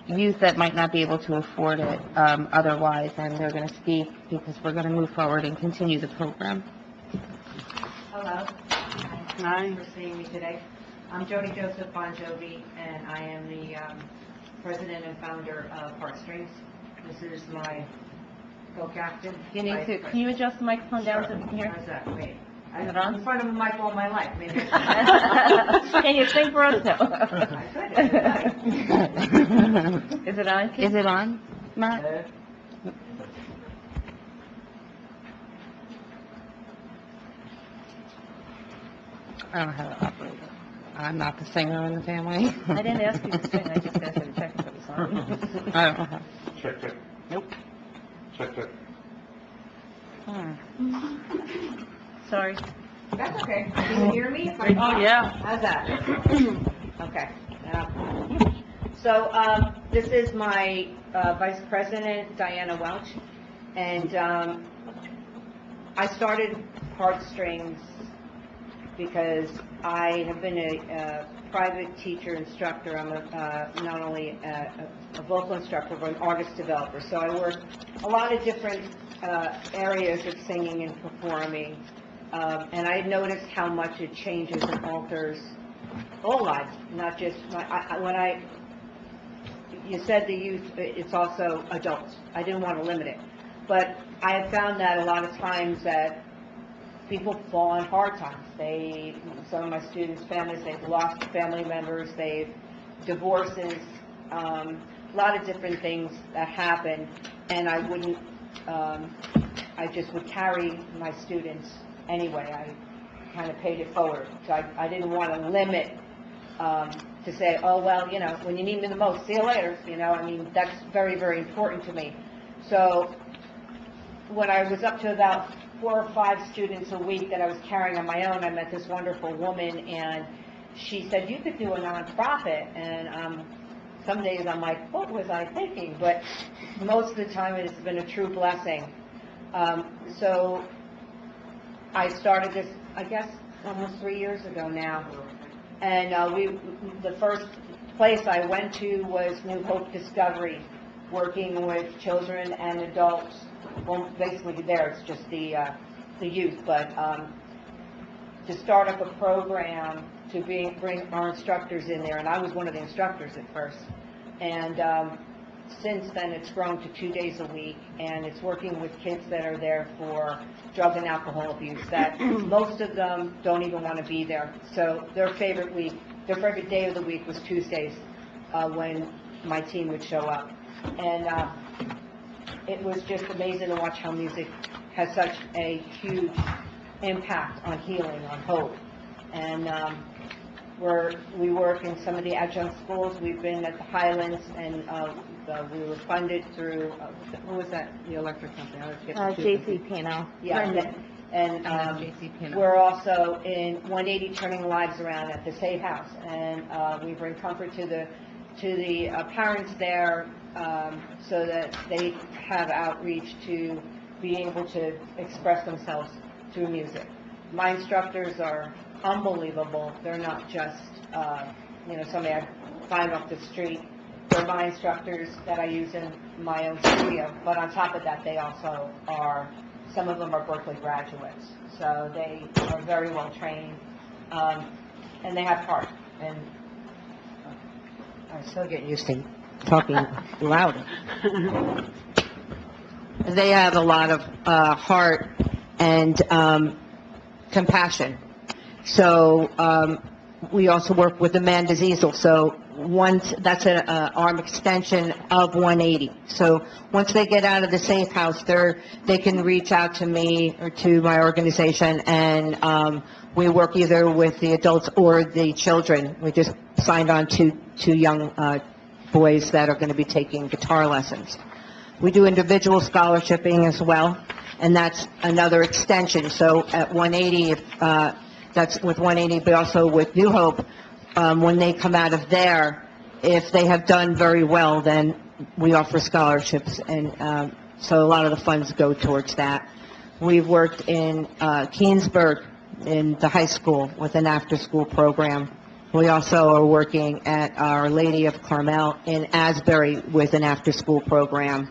youth that might not be able to afford it otherwise, and they're going to speak because we're going to move forward and continue the program. Hello. Hi. Thanks for seeing me today. I'm Jody Joseph Bon Jovi, and I am the president and founder of Heartstrings. This is my co-captain. Can you adjust the microphone down so we can hear? How's that? Wait. Is it I'm on? in front of a mic all my life. Maybe Can you sing for us now? I could. Is it on? Is it on, Matt? I don't have an operator. I'm not the singer in the family. I didn't ask you to sing, I just asked you to check if it was on. I don't know. Check, check. Nope. Check, check. Sorry. That's okay. Can you hear me? Oh, yeah. How's that? Okay. So, this is my Vice President, Diana Welch, and I started Heartstrings because I have been a private teacher instructor. I'm not only a vocal instructor, but an artist developer. So I work a lot of different areas of singing and performing. And I noticed how much it changes and alters all lives, not just you said the youth, it's also adults. I didn't want to limit it. But I have found that a lot of times that people fall on hard times. Some of my students' families, they've lost family members, they've divorces, a lot of different things that happen, and I just would carry my students anyway. I kind of paid it forward. So I didn't want to limit, to say, oh, well, when you need me the most, see you later, I mean, that's very, very important to me. So when I was up to about 4 or 5 students a week that I was carrying on my own, I met this wonderful woman, and she said, you could do a nonprofit. And some days I'm like, what was I thinking? But most of the time it's been a true blessing. So I started this, I guess, almost 3 years ago now. And the first place I went to was New Hope Discovery, working with children and adults. Well, basically there, it's just the youth, but to start up a program to bring our instructors in there, and I was one of the instructors at first. And since then, it's grown to 2 days a week, and it's working with kids that are there for drug and alcohol abuse, that most of them don't even want to be there. So their favorite day of the week was Tuesdays, when my team would show up. And it was just amazing to watch how music has such a huge impact on healing, on hope. And we work in some of the adjunct schools. We've been at the Highlands, and we were funded through, who was that, the electric company? I always get the two J.C. Pino. Yeah, and J.C. Pino. we're also in 180 Turning Lives Around at the Safe House, and we bring comfort to the parents there, so that they have outreach to be able to express themselves through music. My instructors are unbelievable. They're not just, somebody I find off the street. They're my instructors that I use in my own studio. But on top of that, they also are, some of them are Berkeley graduates. So they are very well trained, and they have heart. And I still get used to talking louder. They have a lot of heart and compassion. So we also work with Amanda's Easel. So that's an arm extension of 180. So once they get out of the Safe House, they can reach out to me or to my organization, and we work either with the adults or the children. We just signed on two young boys that are going to be taking guitar lessons. We do individual scholarshiping as well, and that's another extension. So at 180, that's with 180, but also with New Hope, when they come out of there, if they have done very well, then we offer scholarships, and so a lot of the funds go towards that. We've worked in Keensburg in the high school with an after-school program. We also are working at Our Lady of Carmel in Asbury with an after-school program.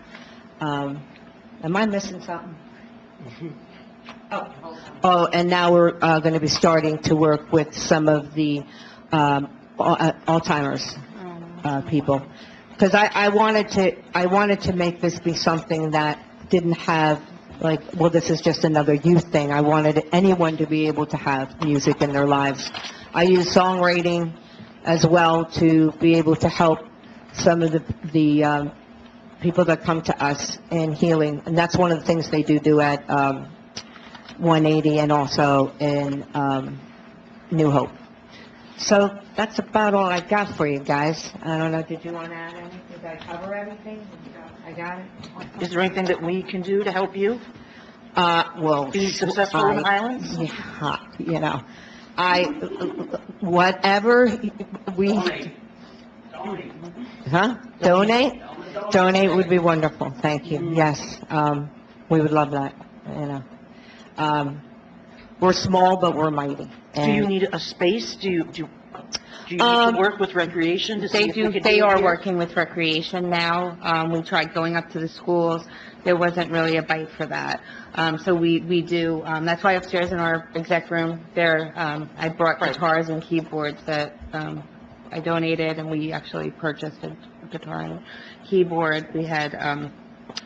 Am I missing something? Oh, and now we're going to be starting to work with some of the Alzheimer's people, because I wanted to make this be something that didn't have this is just another youth thing. I wanted anyone to be able to have music in their lives. I use songwriting as well to be able to help some of the people that come to us in healing, and that's one of the things they do at 180 and also in New Hope. So that's about all I got for you guys. I don't know, did you want to add anything? Did I cover everything? I got it? Is there anything that we can do to help you Well... be successful in the Highlands? Yeah, whatever we... Huh? Donate? Donate would be wonderful, thank you. Yes, we would love that, We're small, but we're mighty. Do you need a space? Do you need to work with recreation to see if we could They do it are here? working with recreation now. We tried going up to the schools. There wasn't really a bite for that. So we do, that's why upstairs in our exec room, I brought guitars and keyboards that I donated, and we actually purchased a guitar and keyboard. We had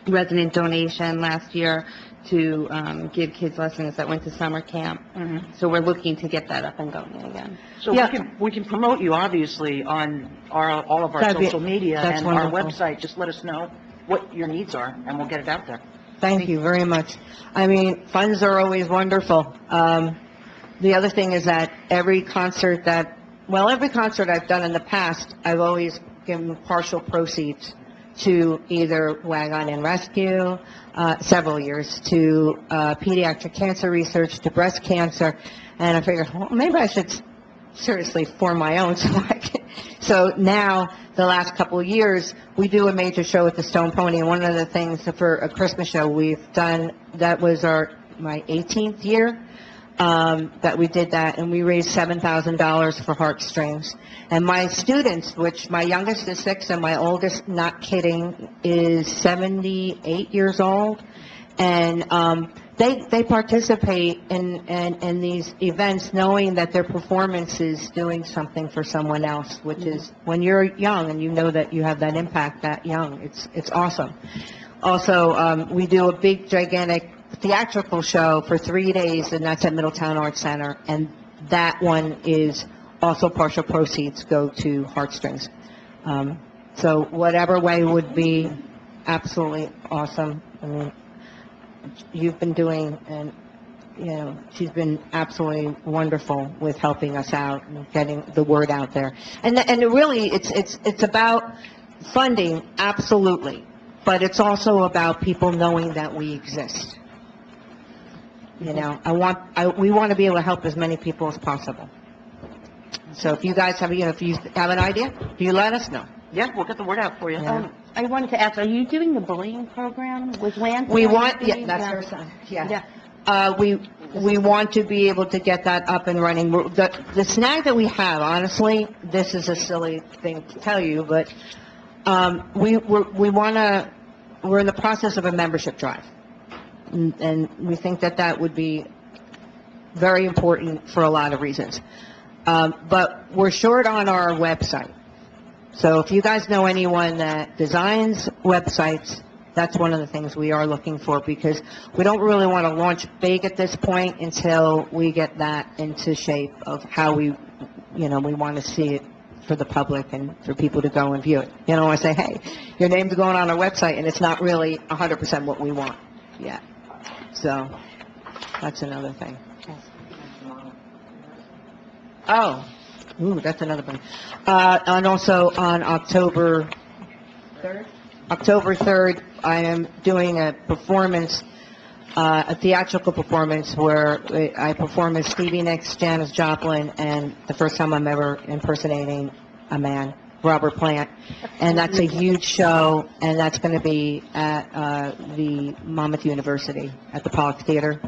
resident donation last year to give kids lessons that went to summer camp. So we're looking to get that up and going again. So we can promote you, obviously, on all of our social media and our website. Just let us know what your needs are, and we'll get it out there. Thank you very much. I mean, funds are always wonderful. The other thing is that every concert I've done in the past, I've always given partial proceeds to either Wagon and Rescue, several years, to pediatric cancer research, to breast cancer, and I figured, well, maybe I should seriously form my own so now, the last couple of years, we do a major show at the Stone Pony, and one of the things for a Christmas show we've done, that was my 18th year, that we did that, and we raised $7,000 for Heartstrings. And my students, which my youngest is 6 and my oldest, not kidding, is 78 years old, and they participate in these events knowing that their performance is doing something for someone else, which is, when you're young and you know that you have that impact that young, it's awesome. Also, we do a big, gigantic theatrical show for 3 days, and that's at Middletown Arts Center, and that one is also partial proceeds go to Heartstrings. So whatever way would be absolutely awesome. I mean, you've been doing, and, you know, she's been absolutely wonderful with helping us out and getting the word out there. And it really, it's about funding, absolutely, but it's also about people knowing that we exist. You know, we want to be able to help as many people as possible. So if you guys have, you know, if you have an idea, you let us know. Yeah, we'll get the word out for you. Yeah. I wanted to ask, are you doing the bullying program with Lance? We want, yeah, that's her son, yeah. We want to be able to get that up and running. The snag that we have, honestly, this is a silly thing to tell you, but, we're in the process of a membership drive. And we think that that would be very important for a lot of reasons. But we're short on our website. So if you guys know anyone that designs websites, that's one of the things we are looking for, because we don't really want to launch big at this point until we get that into shape of how we want to see it for the public and for people to go and view it. You know, I say, hey, your name's going on our website, and it's not really 100% what we want yet. So that's another thing. Oh, ooh, that's another one. And also on October 3rd, I am doing a performance, a theatrical performance where I perform as Stevie Nicks, Janis Joplin, and the first time I'm ever impersonating a man, Robert Plant. And that's a huge show, and that's going to be at the Monmouth University at the Pollock Theater.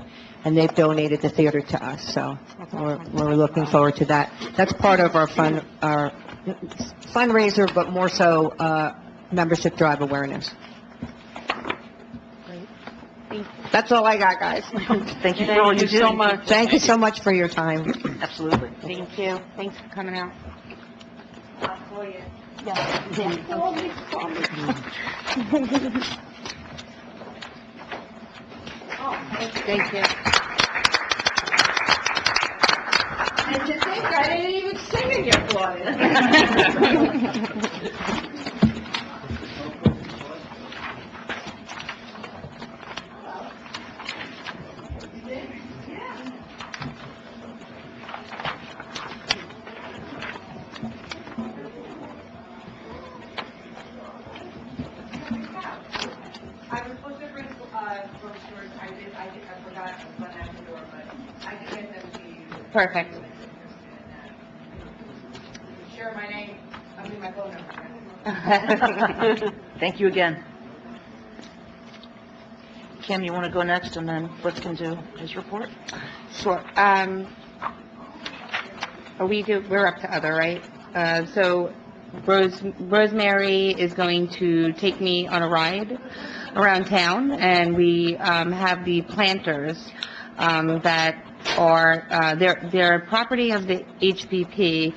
And they've donated the theater to us, so we're looking forward to that. That's part of our fundraiser, but more so membership drive awareness. That's all I got, guys. Thank you for all you do. so much. Thank you so much for your time. Absolutely. Thank you. Thanks for coming out. Thank you. And to think I didn't even sing and get applauded. I was supposed to bring brochures, I forgot, I was going out the door, but I can get them to you. Perfect. Share my name, I'll give my phone number. Thank you again. Kim, you want to go next, and then Fritz can do his report? Sure. We're up to other, right? So Rosemary is going to take me on a ride around town, and we have the planters that are, they're property of the HPP,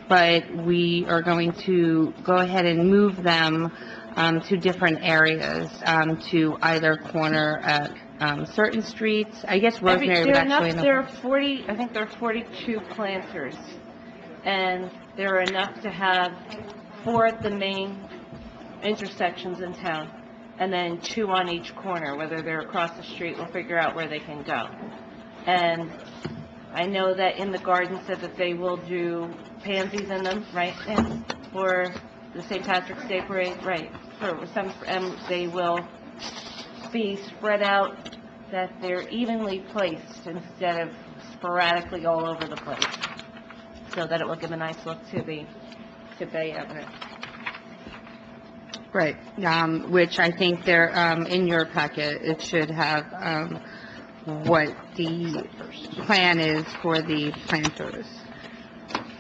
but we are going to go ahead and move them to different areas, to either corner at certain streets. I guess Rosemary would actually know. There are 40, I think there are 42 planters, and there are enough to have 4 at the main intersections in town, and then 2 on each corner. Whether they're across the street, we'll figure out where they can go. And I know that in the garden said that they will do pansies in them, right? And for the St. Patrick's Day Parade, right? For some, and they will be spread out, that they're evenly placed instead of sporadically all over the place, so that it will give a nice look to Bay Avenue. Right, which I think they're, in your packet, it should have, what the plan is for the planters.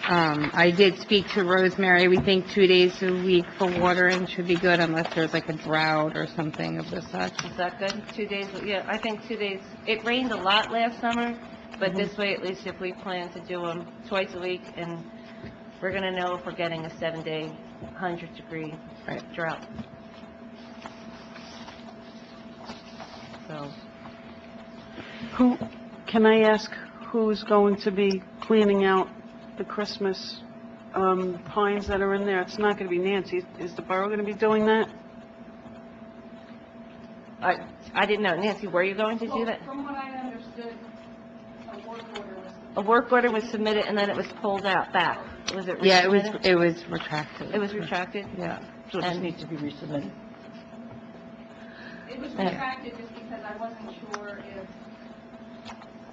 I did speak to Rosemary. We think 2 days a week for watering should be good unless there's like a drought or something of the such. Is that good? 2 days, yeah, I think 2 days. It rained a lot last summer, but this way, at least if we plan to do them twice a week, and we're gonna know if we're getting a 7-day, 100-degree drought. So, Can I ask who's going to be cleaning out the Christmas pines that are in there? It's not going to be Nancy. Is the borough going to be doing that? I didn't know. Nancy, were you going to do that? From what I understood, A work order was submitted, and then it was pulled out back. Was it resubmitted? Yeah, it was retracted. It was retracted? Yeah. So it just needs to be resubmitted. It was retracted just because I wasn't sure if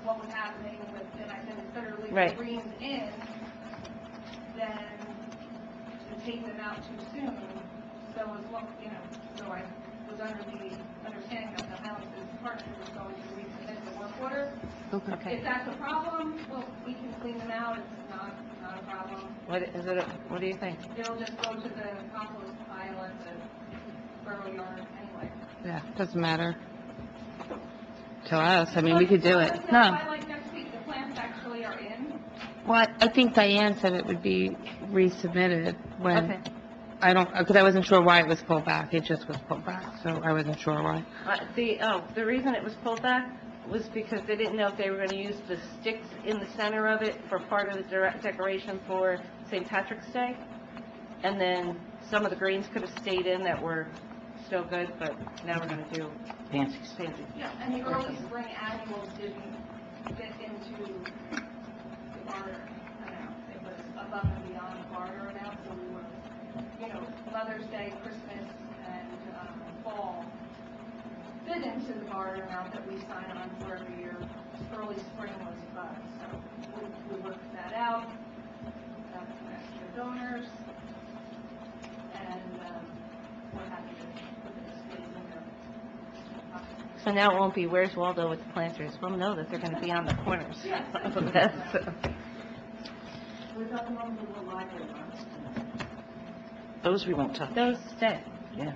what was happening with, and I said instead of leaving Right. the greens in, then to take them out too soon. So as well, so I was under the understanding that the Highlands Partnership was going to resubmit the work order. Okay. If that's a problem, well, we can clean them out. It's not a problem. What do you think? It'll just go to the compost pile at the borough yard anyway. Yeah, doesn't matter to us. I mean, we could do it. No. By like next week, the plants actually are in. Well, I think Diane said it would be resubmitted when, Okay. I don't, because I wasn't sure why it was pulled back. It just was pulled back, so I wasn't sure why. The reason it was pulled back was because they didn't know if they were going to use the sticks in the center of it for part of the decoration for St. Patrick's Day. And then some of the greens could have stayed in that were still good, but now we're going to do Fancy. Yeah, and the early spring annuals didn't fit into the barter amount. It was above and beyond the barter amount, so we were, Mother's Day, Christmas, and fall fit into the barter amount that we sign on for every year. Early spring was above, so we worked that out, got some extra donors, and we're happy to put the displays in there. So now it won't be, where's Waldo with the planters? We'll know that they're going to be on the corners. Yes. That's- We've got them on the library ones. Those we won't touch. Those stay. Yeah.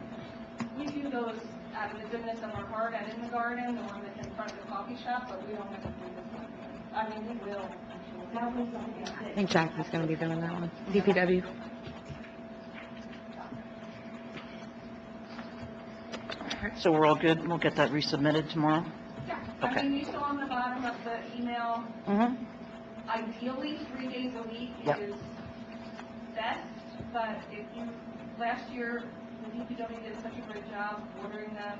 We do those out of the goodness of our heart and in the garden, the one that's in front of the coffee shop, but we don't have to do this one. I mean, we will, I'm sure. That was something I think Jackie's going to be doing that one. DPW. So we're all good? We'll get that resubmitted tomorrow? Yeah, Okay. I mean, you saw on the bottom of the email, Mm-hmm. ideally, 3 days a week Yep. is best, but last year, the DPW did such a great job ordering them.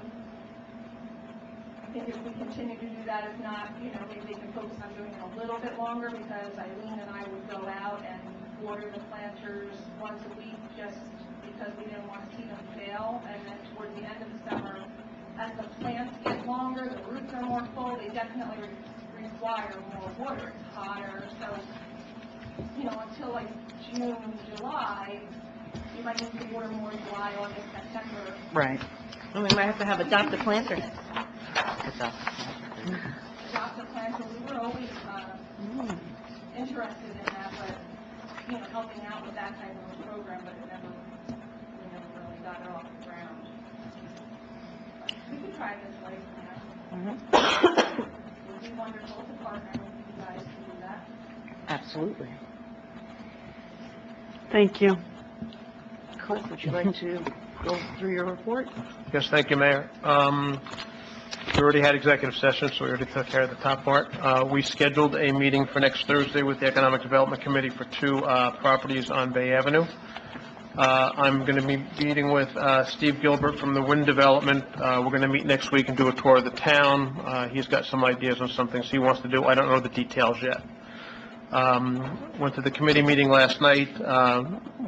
I think if we continue to do that, if not, maybe they can focus on doing it a little bit longer, because Eileen and I would go out and water the planters once a week, just because we didn't want to see them fail, and then toward the end of the summer, as the plants get longer, the roots are more full, they definitely require more water. It's hotter, so, until like June, July, you might need to water more July, August, September. Right. And we might have to have adopted planters. Adopt a plant, so we were always interested in that, but, helping out with that type of a program, but we never really got it off the ground. But we could try this way, It would be wonderful to partner with you guys to do that. Absolutely. Thank you. Cliff, would you like to go through your report? Yes, thank you, Mayor. We already had executive session, so we already took care of the top part. We scheduled a meeting for next Thursday with the Economic Development Committee for 2 properties on Bay Avenue. I'm going to be meeting with Steve Gilbert from the Wind Development. We're going to meet next week and do a tour of the town. He's got some ideas on some things he wants to do. I don't know the details yet. Went to the committee meeting last night.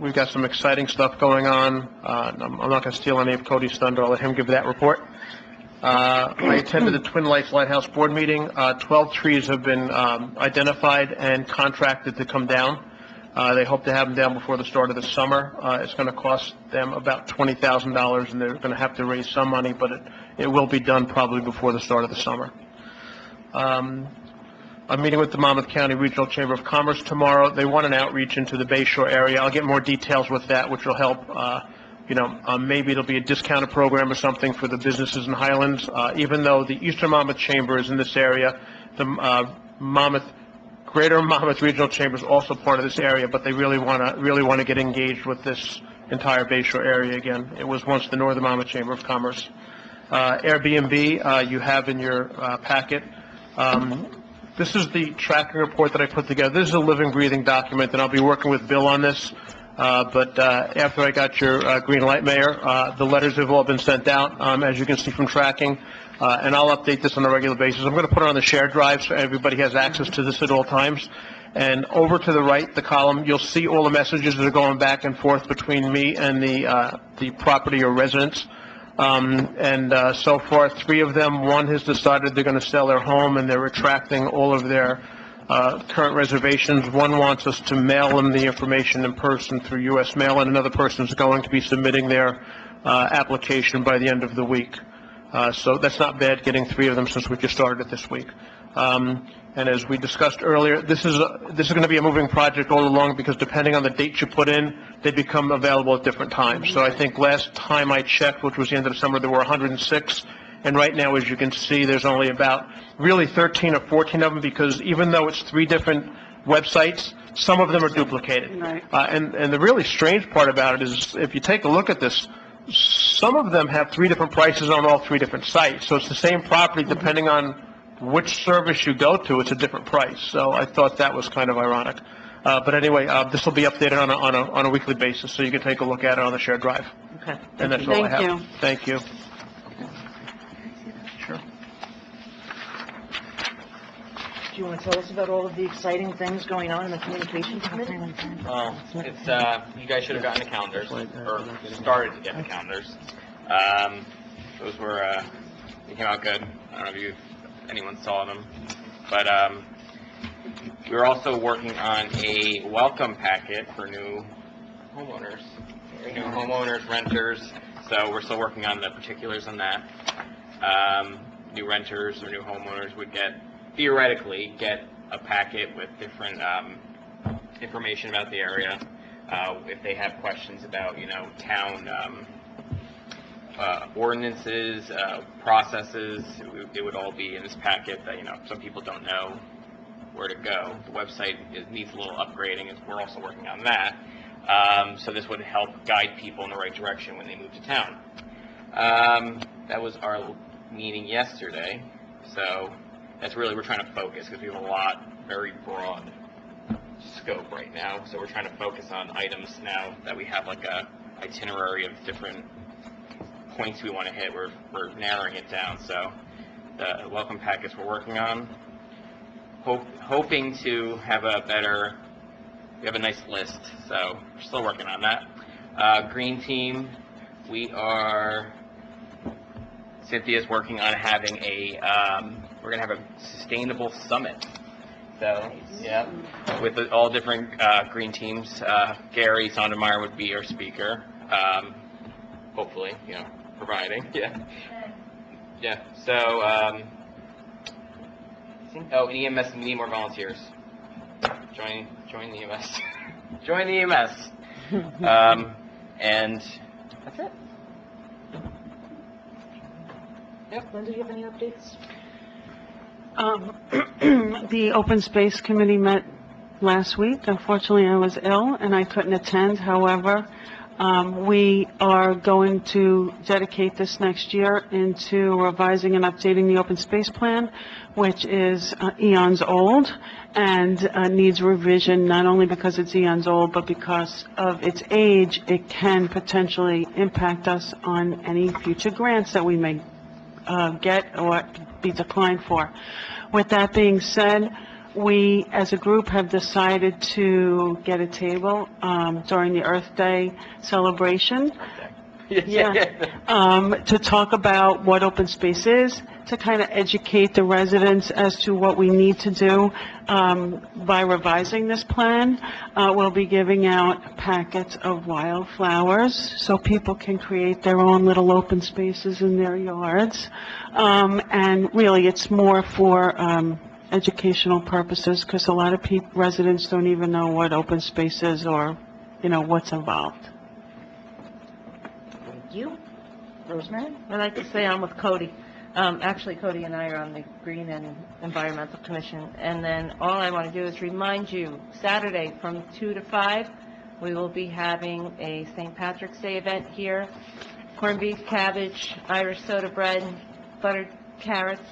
We've got some exciting stuff going on. I'm not going to steal any of Cody's thunder. I'll let him give that report. I attended the Twin Lights Lighthouse Board meeting. 12 trees have been identified and contracted to come down. They hope to have them down before the start of the summer. It's going to cost them about $20,000, and they're going to have to raise some money, but it will be done probably before the start of the summer. I'm meeting with the Monmouth County Regional Chamber of Commerce tomorrow. They want an outreach into the Bay Shore area. I'll get more details with that, which will help, maybe it'll be a discounted program or something for the businesses in Highlands. Even though the Eastern Monmouth Chamber is in this area, the Greater Monmouth Regional Chamber is also part of this area, but they really want to get engaged with this entire Bay Shore area again. It was once the Northern Monmouth Chamber of Commerce. Airbnb, you have in your packet. This is the tracking report that I put together. This is a living, breathing document, and I'll be working with Bill on this. But after I got your green light, Mayor, the letters have all been sent out, as you can see from tracking. And I'll update this on a regular basis. I'm going to put it on the shared drive so everybody has access to this at all times. And over to the right, the column, you'll see all the messages that are going back and forth between me and the property or residents. So far, 3 of them, one has decided they're going to sell their home and they're retracting all of their current reservations. One wants us to mail them the information in person through U.S. mail, and another person is going to be submitting their application by the end of the week. So that's not bad, getting 3 of them since we just started it this week. And as we discussed earlier, this is going to be a moving project all along because depending on the dates you put in, they become available at different times. So I think last time I checked, which was the end of the summer, there were 106. And right now, as you can see, there's only about really 13 or 14 of them because even though it's 3 different websites, some of them are duplicated. Right. And the really strange part about it is if you take a look at this, some of them have 3 different prices on all 3 different sites. So it's the same property depending on which service you go to, it's a different price. So I thought that was kind of ironic. But anyway, this will be updated on a weekly basis, so you can take a look at it on the shared drive. Okay. And that's all I have. Thank you. Thank you. Sure. Do you want to tell us about all of the exciting things going on in the communications committee? Well, you guys should have gotten the calendars, or started to get the calendars. Those were, they came out good. I don't know if anyone saw them, but we're also working on a welcome packet for new homeowners, renters. So we're still working on the particulars on that. New renters or new homeowners would theoretically get a packet with different information about the area. If they have questions about, town ordinances, processes, it would all be in this packet that, some people don't know where to go. The website needs a little upgrading, and we're also working on that. So this would help guide people in the right direction when they move to town. That was our meeting yesterday. So that's really, we're trying to focus because we have a very broad scope right now. So we're trying to focus on items now that we have like a itinerary of different points we want to hit. We're narrowing it down. So the welcome packets we're working on, hoping to have we have a nice list. So we're still working on that. Green team, Cynthia's working on having we're going to have a sustainable summit. So, yeah, with all different green teams. Gary Sondermeyer would be our speaker, hopefully, providing. Yeah. Yeah, so, in EMS, we need more volunteers. Join the EMS. Join the EMS. And that's it. Yep. Linda, do you have any updates? The Open Space Committee met last week. Unfortunately, I was ill and I couldn't attend. However, we are going to dedicate this next year into revising and updating the open space plan, which is eons old and needs revision, not only because it's eons old, but because of its age. It can potentially impact us on any future grants that we may get or be declined for. With that being said, we as a group have decided to get a table during the Earth Day celebration. To talk about what open space is, to kind of educate the residents as to what we need to do by revising this plan. We'll be giving out packets of wildflowers so people can create their own little open spaces in their yards. And really, it's more for educational purposes, because a lot of residents don't even know what open space is or, what's involved. Thank you. Rosemary? I'd like to say I'm with Cody. Actually, Cody and I are on the Green and Environmental Commission. And then all I want to do is remind you, Saturday from 2 to 5, we will be having a St. Patrick's Day event here. Corned beef, cabbage, Irish soda bread, buttered carrots,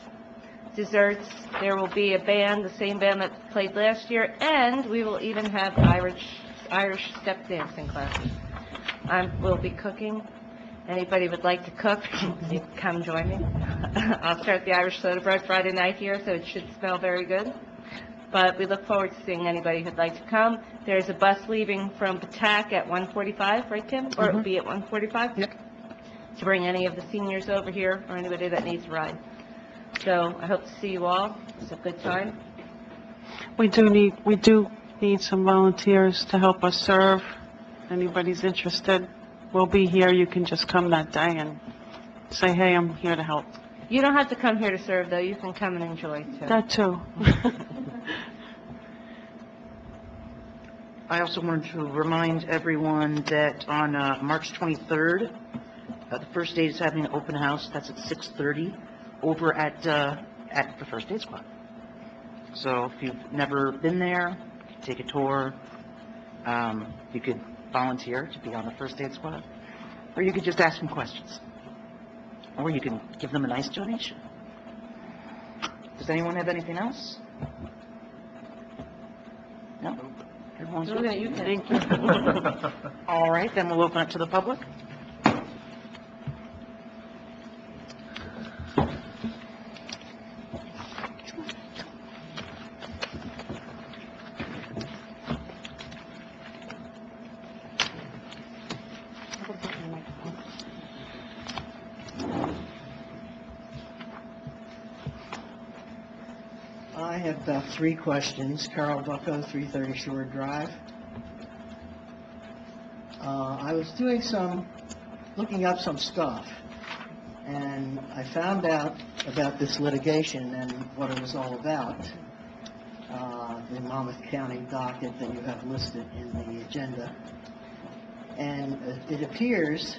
desserts. There will be a band, the same band that played last year, and we will even have Irish step dancing classes. We'll be cooking. Anybody would like to cook, you can come join me. I'll start the Irish soda bread Friday night here, so it should smell very good. But we look forward to seeing anybody who'd like to come. There's a bus leaving from Patak at 1:45, right, Kim? Or it will be at 1:45? Yep. To bring any of the seniors over here or anybody that needs a ride. So I hope to see you all. It's a good time. We do need some volunteers to help us serve. Anybody's interested, we'll be here. You can just come that day and say, hey, I'm here to help. You don't have to come here to serve, though. You can come and enjoy, too. That too. I also wanted to remind everyone that on March 23rd, the First Aid is having an open house. That's at 6:30 over at the First Aid Squad. So if you've never been there, take a tour. You could volunteer to be on the First Aid Squad, or you could just ask them questions, or you can give them a nice donation. Does anyone have anything else? No? Everyone's good? You can. Thank you. All right, then we'll open it to the public. I have about 3 questions. Carl Bucko, 330 Shore Drive. I was looking up some stuff, and I found out about this litigation and what it was all about. The Monmouth County docket that you have listed in the agenda. And it appears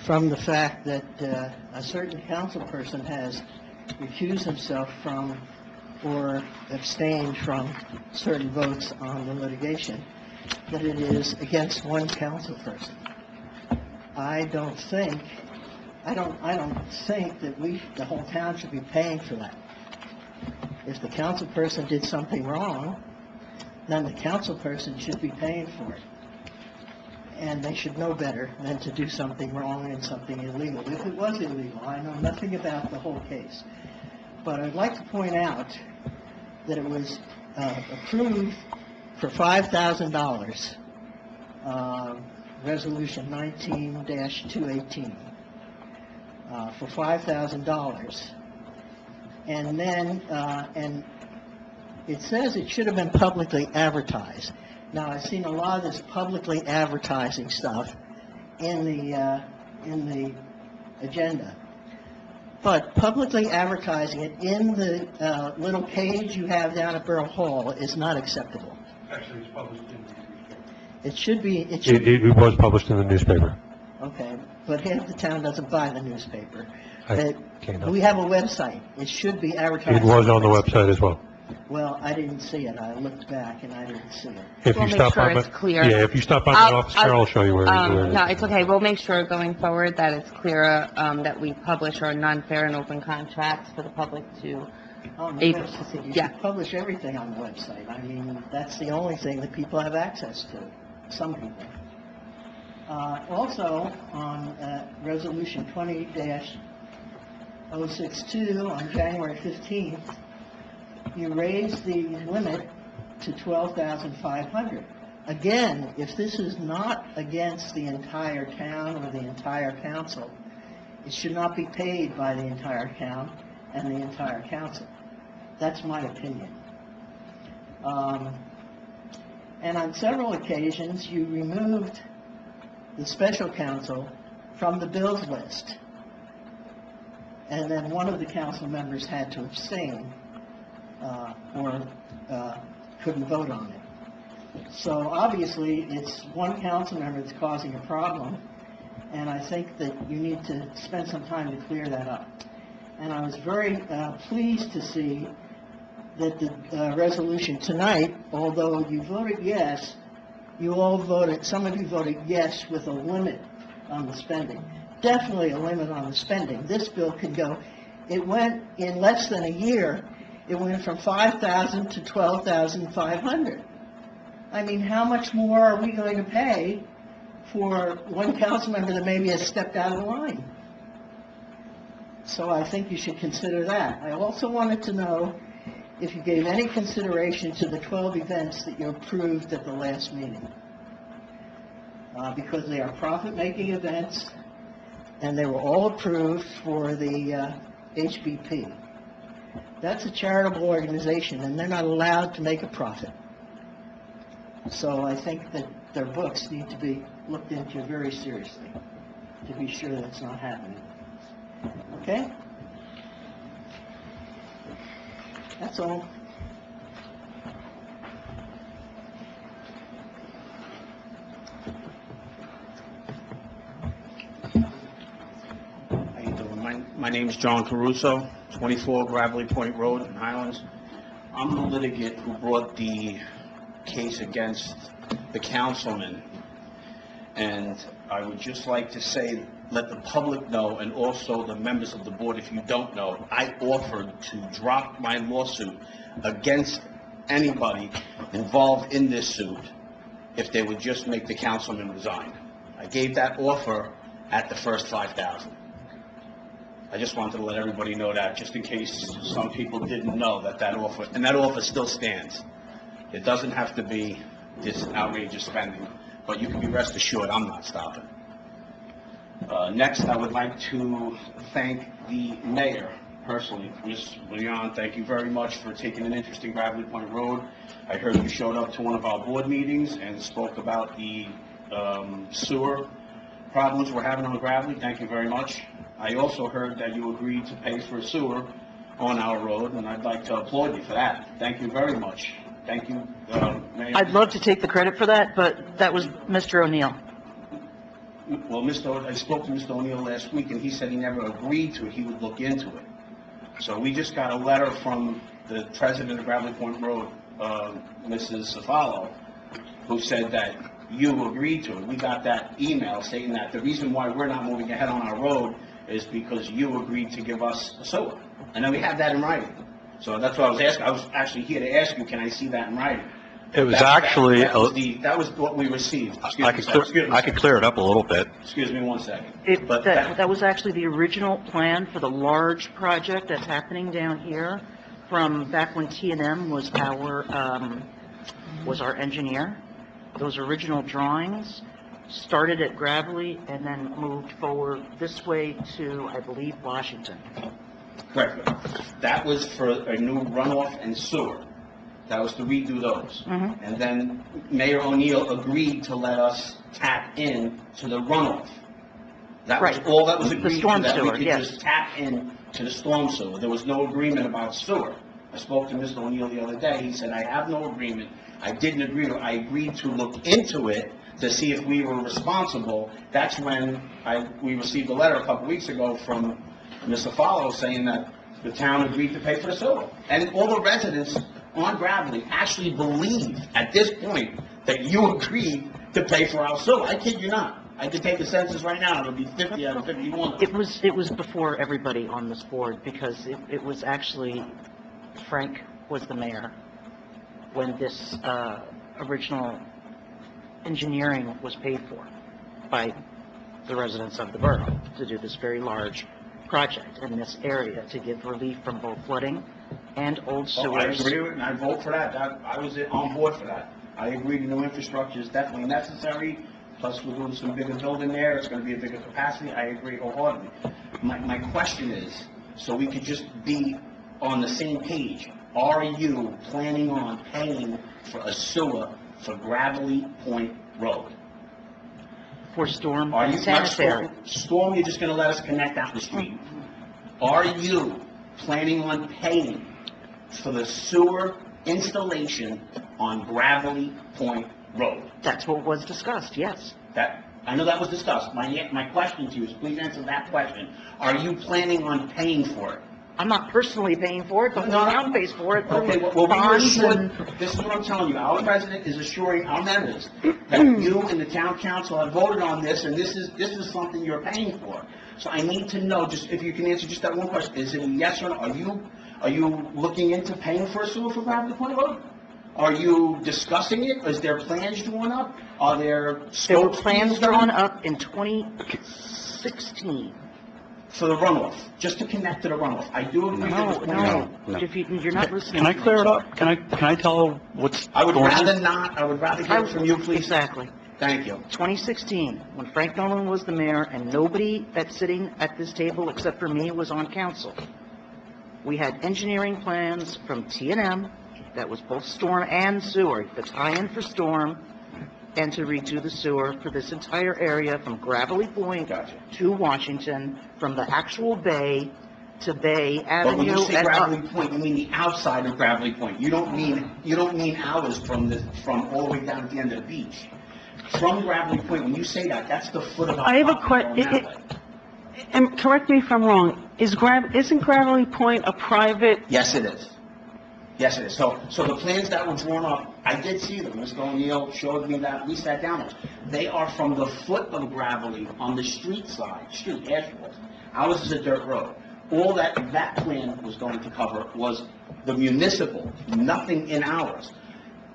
from the fact that a certain council person has recused himself from or abstained from certain votes on the litigation, that it is against one council person. I don't think that the whole town should be paying for that. If the council person did something wrong, then the council person should be paying for it. And they should know better than to do something wrong and something illegal. If it was illegal, I know nothing about the whole case. But I'd like to point out that it was approved for $5,000, Resolution 19-218, for $5,000. And then, and it says it should have been publicly advertised. Now, I've seen a lot of this publicly advertising stuff in the agenda. But publicly advertising it in the little page you have down at Borough Hall is not acceptable. Actually, it's published in the newspaper. It should be, It was published in the newspaper. okay, but half the town doesn't buy the newspaper. I can't help. We have a website. It should be advertised. It was on the website as well. Well, I didn't see it. I looked back and I didn't see it. If We'll you make stop sure by, it's clear. yeah, if you stop by my office, Carol will show you where it is. No, it's okay. We'll make sure going forward that it's clear, that we publish our non-fair and open contracts for the public to, On the Able website. to see, You yeah. should publish everything on the website. I mean, that's the only thing that people have access to, some people. Also, on Resolution 20-062, on January 15th, you raised the limit to $12,500. Again, if this is not against the entire town or the entire council, it should not be paid by the entire town and the entire council. That's my opinion. And on several occasions, you removed the special counsel from the bills list. And then one of the council members had to abstain. or couldn't vote on it. So obviously, it's one council member that's causing a problem, and I think that you need to spend some time to clear that up. And I was very pleased to see that the resolution tonight, although you voted yes, some of you voted yes with a limit on the spending. Definitely a limit on the spending. This bill could go, it went in less than a year, it went from $5,000 to $12,500. I mean, how much more are we going to pay for one council member that maybe has stepped out of line? So I think you should consider that. I also wanted to know if you gave any consideration to the 12 events that you approved at the last meeting. Because they are profit-making events, and they were all approved for the HBP. That's a charitable organization, and they're not allowed to make a profit. So I think that their books need to be looked into very seriously to be sure that's not happening. Okay? That's all. How you doing? My name's John Caruso, 24 Gravelly Point Road in Highlands. I'm the litigant who brought the case against the councilman. And I would just like to say, let the public know, and also the members of the board, if you don't know, I offered to drop my lawsuit against anybody involved in this suit if they would just make the councilman resign. I gave that offer at the first 5,000. I just wanted to let everybody know that, just in case some people didn't know that offer, and that offer still stands. It doesn't have to be this outrageous spending, but you can be rest assured I'm not stopping. Next, I would like to thank the mayor personally. Ms. Leon, thank you very much for taking an interest in Gravelly Point Road. I heard you showed up to one of our board meetings and spoke about the sewer problems we're having on Gravelly. Thank you very much. I also heard that you agreed to pay for a sewer on our road, and I'd like to applaud you for that. Thank you very much. Thank you, Mayor. I'd love to take the credit for that, but that was Mr. O'Neill. Well, I spoke to Mr. O'Neill last week, and he said he never agreed to it. He would look into it. So we just got a letter from the president of Gravelly Point Road, Mrs. Safalo, who said that you agreed to it. We got that email saying that the reason why we're not moving ahead on our road is because you agreed to give us a sewer. And then we have that in writing. So that's what I was asking. I was actually here to ask you, can I see that in writing? It was actually... That was what we received. I could clear it up a little bit. Excuse me 1 second. That was actually the original plan for the large project that's happening down here from back when T&M was our engineer. Those original drawings started at Gravelly and then moved forward this way to, I believe, Washington. Correct. That was for a new runoff and sewer. That was to redo those. Mm-hmm. And then Mayor O'Neill agreed to let us tap in to the runoff. That was Right. all that was agreed to, storm that we sewer, could yes. just tap in to the storm sewer. There was no agreement about sewer. I spoke to Mr. O'Neill the other day. He said, I have no agreement. I didn't agree. I agreed to look into it to see if we were responsible. That's when we received a letter a couple weeks ago from Mr. Follow saying that the town agreed to pay for the sewer. And all the residents on Gravelly actually believe at this point that you agreed to pay for our sewer. I kid you not. I could take the census right now, it'll be 50 out of 51. It was before everybody on this board because it was actually, Frank was the mayor when this original engineering was paid for by the residents of the borough to do this very large project in this area to give relief from both flooding and old Oh, I sewers. agree with it, and I vote for that. I was on board for that. I agree the new infrastructure is definitely necessary, plus we're doing some bigger building there, it's gonna be a bigger capacity, I agree wholeheartedly. My question is, so we could just be on the same page, are you planning on paying for a sewer for Gravelly Point Road? For storm Are and you, not sanitary. storm, you're just gonna let us connect out the street. Are you planning on paying for the sewer installation on Gravelly Point Road. That's what was discussed, yes. I know that was discussed. My question to you is, please answer that question. Are you planning on paying for it? I'm not personally paying for it, but the No. town pays for it Okay, through well, we were bonds assured, and... this is what I'm telling you, our president is assuring our members that you and the town council have voted on this, and this is something you're paying for. So I need to know, just if you can answer just that one question, is it a yes or no? Are you looking into paying for a sewer for Gravelly Point Road? Are you discussing it? Is there plans drawn up? Are there There were scopes plans being done? drawn up in 2016. For the runoff, just to connect to the runoff. I do agree that it's... No. No. If you're not listening... Can I clear it up? Can I tell what's I would going on? rather not, I would rather hear it from you, please. Exactly. Thank you. 2016, when Frank Nolan was the mayor, and nobody that's sitting at this table except for me was on council. We had engineering plans from T&M that was both storm and sewer, the tie-in for storm, and to redo the sewer for this entire area from Gravelly Point to Washington, from the actual bay to Bay But when you Avenue say and Gravelly up. Point, you mean the outside of Gravelly Point. You don't mean ours from all the way down at the end of the beach. From Gravelly Point, when you say that, that's the foot of our I have a property going that way. And correct me if I'm wrong, isn't Gravelly Point a private? Yes, it is. Yes, it is. So the plans that were drawn up, I did see them. Mr. O'Neill showed me that, we sat down with. They are from the foot of Gravelly on the street side, asphalt. Ours is a dirt road. All that plan was going to cover was the municipal, nothing in ours.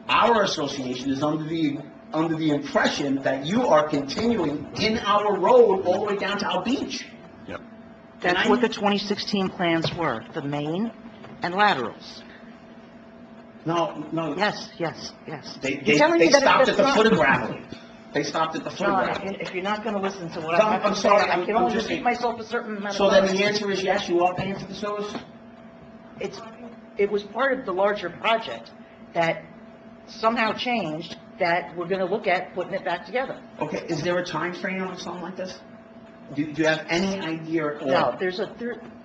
Our association is under the impression that you are continuing in our road all the way down to our beach. Yep. That's what the 2016 plans were, the main and laterals. No. Yes. They You're telling me that stopped that's at the not- foot of Gravelly. They stopped at the foot of John, Gravelly. if you're not going to listen to what No, I have I'm to say, sorry, I can I'm only just repeat saying. myself a certain amount of So then times. the answer is yes, you are paying for the sewers? It was part of the larger project that somehow changed, that we're going to look at putting it back together. Okay, is there a time frame on something like this? Do you have any idea at all? No,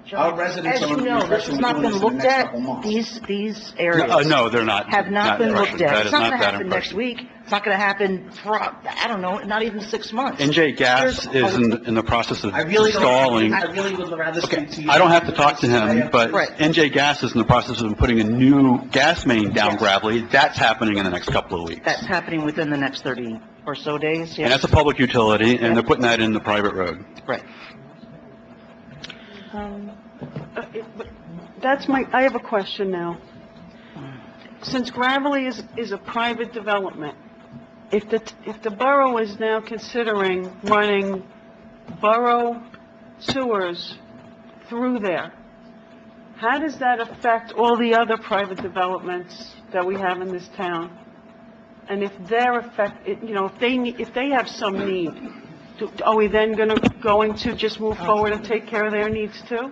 John, Our residents as are you under the know, this impression has we're not doing been this in the looked next at. couple months. These areas. No, they're not. Have not been looked That at. is It's not not going to that happen next impression. week. It's not going to happen for, I don't know, not even 6 months. NJ Gas There's- is in the process of I really installing. would rather speak to you. I don't have to talk to him, but Right. NJ Gas is in the process of putting a new gas main down Yes. Gravelly. That's happening in the next couple of weeks. That's happening within the next 30 or so days, And yes? that's a public utility, Yeah. and they're putting that in the private road. Right. I have a question now. Since Gravelly is a private development, if the borough is now considering running borough sewers through there, how does that affect all the other private developments that we have in this town? And if if they have some need, are we then going to just move forward and take care of their needs too?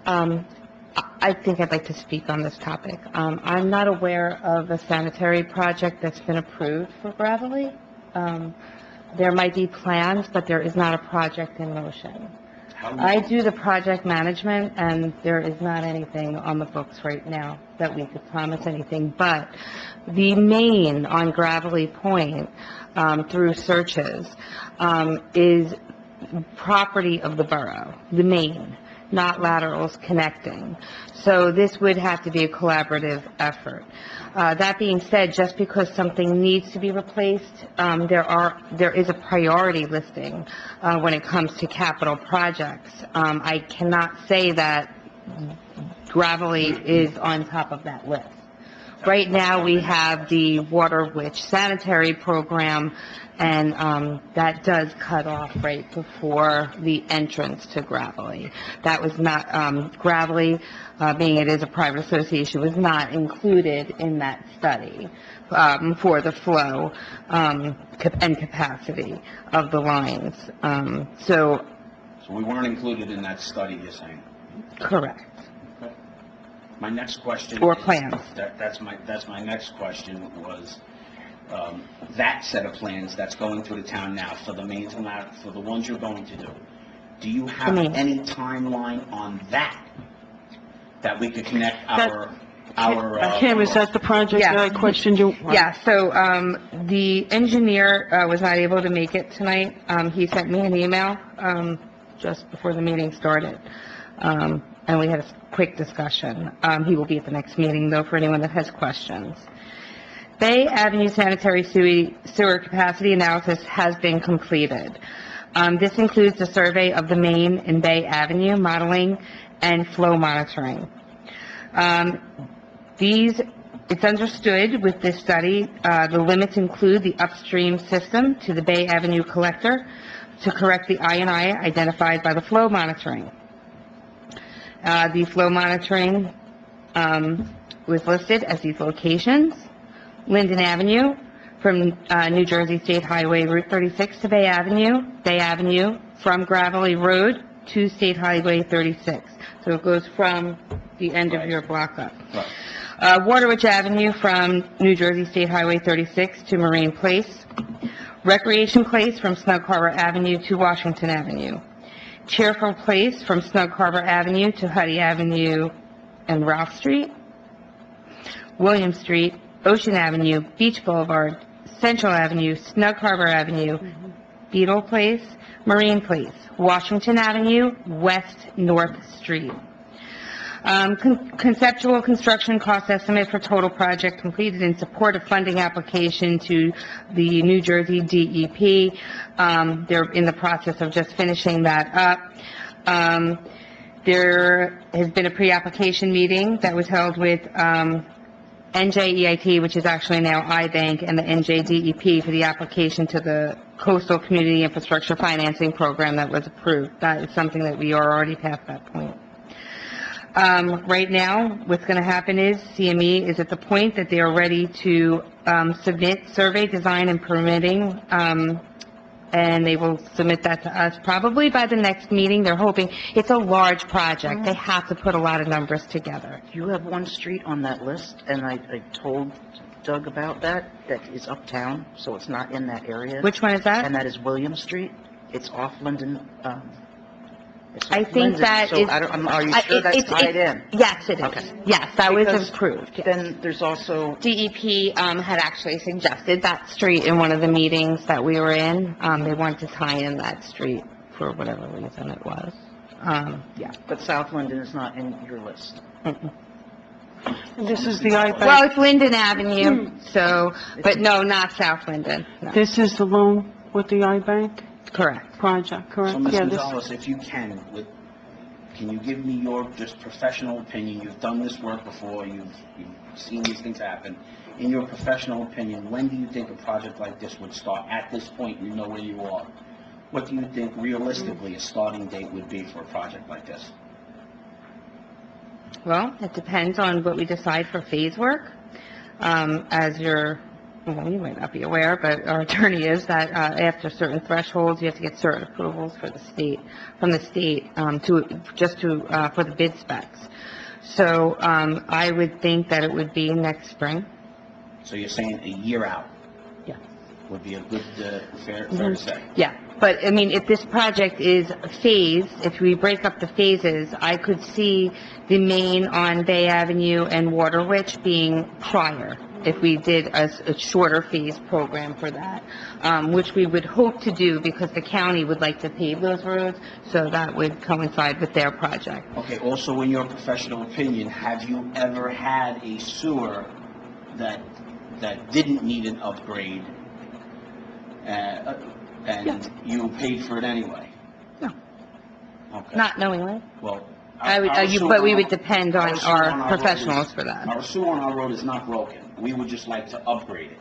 I think I'd like to speak on this topic. I'm not aware of a sanitary project that's been approved for Gravelly. There might be plans, but there is not a project in motion. I do the project management, and there is not anything on the books right now that we could promise anything. But the main on Gravelly Point, through searches, is property of the borough, the main, not laterals connecting. So this would have to be a collaborative effort. That being said, just because something needs to be replaced, there is a priority listing when it comes to capital projects. I cannot say that Gravelly is on top of that list. Right now, we have the Water Witch sanitary program, and that does cut off right before the entrance to Gravelly. That was not, Gravelly, being it is a private association, was not included in that study for the flow and capacity of the lines. So, So we weren't included in that study, you're saying? correct. My next question... Or is- plans. That's my next question was, that set of plans that's going through the town now for the mains and for the ones you're going to do, do you have The mains. any timeline on that that we could connect our... Kim, is that the project that I questioned you? Yeah, so, the engineer, was not able to make it tonight. He sent me an email, just before the meeting started. And we had a quick discussion. He will be at the next meeting, though, for anyone that has questions. Bay Avenue sanitary sewer capacity analysis has been completed. This includes a survey of the main and Bay Avenue modeling and flow monitoring. It's understood with this study, the limits include the upstream system to the Bay Avenue collector to correct the I&I identified by the flow monitoring. The flow monitoring was listed as these locations: Linden Avenue from New Jersey State Highway Route 36 to Bay Avenue from Gravelly Road to State Highway 36. So it goes from the end of your block up. Waterwich Avenue from New Jersey State Highway 36 to Marine Place. Recreation Place from Snug Harbor Avenue to Washington Avenue. Cheerful Place from Snug Harbor Avenue to Huddy Avenue and Ralph Street. William Street, Ocean Avenue, Beach Boulevard, Central Avenue, Snug Harbor Avenue, Beetle Place, Marine Place, Washington Avenue, West North Street. Conceptual construction cost estimate for total project completed in support of funding application to the New Jersey DEP. They're in the process of just finishing that up. There has been a pre-application meeting that was held with NJEIT, which is actually now iBank, and the NJDEP for the application to the Coastal Community Infrastructure Financing Program that was approved. That is something that we are already past that point. Right now, what's going to happen is CME is at the point that they are ready to submit survey design and permitting, and they will submit that to us probably by the next meeting. They're hoping. It's a large project. They have to put a lot of numbers together. You have one street on that list, and I told Doug about that is uptown, so it's not in that area. Which one is that? And that is William Street. It's off Linden, I think that is... Are you sure that's tied in? Yes, it is. Okay. Yes, that was Because approved. Yes. Then there's also... DEP had actually suggested that street in one of the meetings that we were in. They wanted to tie in that street for whatever reason it was. Yeah, but South Linden is not in your list. This is the iBank. Well, it's Linden Avenue, so, but no, not South Linden. No. This is the loan with the iBank Correct. project, correct? So, Ms. Yeah, this- Gonzalez, if you can you give me your just professional opinion? You've done this work before, you've seen these things happen. In your professional opinion, when do you think a project like this would start? At this point, you know where you are. What do you think realistically a starting date would be for a project like this? Well, it depends on what we decide for phase work. As you might not be aware, but our attorney is that after certain thresholds, you have to get certain approvals from the state, for the bid specs. So I would think that it would be next spring. So you're saying a year out? Yeah. Would be a good, fair to say? Yeah, but I mean, if this project is phased, if we break up the phases, I could see the main on Bay Avenue and Waterwich being prior, if we did a shorter phase program for that, which we would hope to do because the county would like to pave those roads, so that would coincide with their project. Okay, also in your professional opinion, have you ever had a sewer that didn't need an upgrade, and you paid for it anyway? No. Okay. Not knowingly. Well, But we would depend on our professionals for that. Our sewer on our road is not broken. We would just like to upgrade it.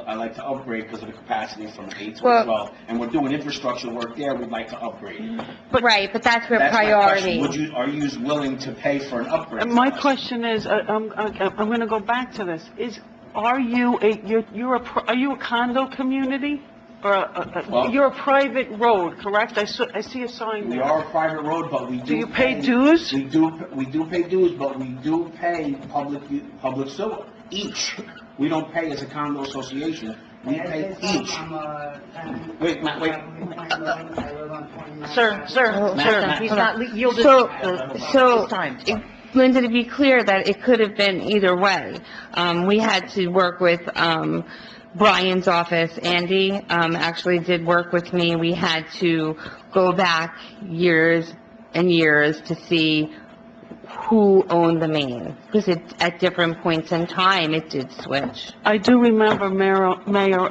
I like to upgrade because of the capacity from 8 to 12, and we're doing infrastructure work there, we'd like to upgrade it. But that's where That's my priority. question. Are you willing to pay for an upgrade? My question is, I'm going to go back to this. Are you a condo community? Or you're a private road, correct? I see a sign there. We are a private road, but we do... Do you pay dues? We do pay dues, but we do pay public sewer, each. We don't pay as a condo association, we pay each. Wait, Matt, wait. Sir, Matt, he's not yielded. So, Time. Linda, to be clear, that it could have been either way. We had to work with Brian's office. Andy actually did work with me. We had to go back years and years to see who owned the main, because at different points in time, it did switch. I do remember Mayor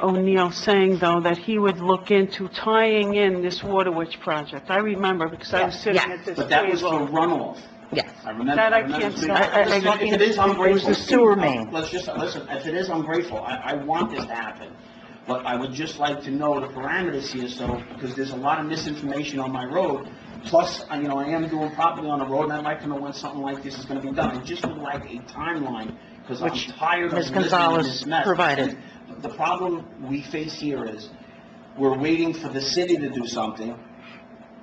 O'Neill saying, though, that he would look into tying in this Waterwitch project. I remember, because I was sitting at this table. But that was for runoff. Yes. I remember. That I remember can't speaking- say. Listen, if it is, I'm grateful. It was the sewer main. Let's just, listen, if it is, I'm grateful. I want this to happen. But I would just like to know the parameters here, so, because there's a lot of misinformation on my road. Plus, I am doing property on the road, and I'd like to know when something like this is gonna be done. I just would like a timeline, because I'm Which tired of Ms. listening to Gonzalez this mess. provided. The problem we face here is, we're waiting for the city to do something,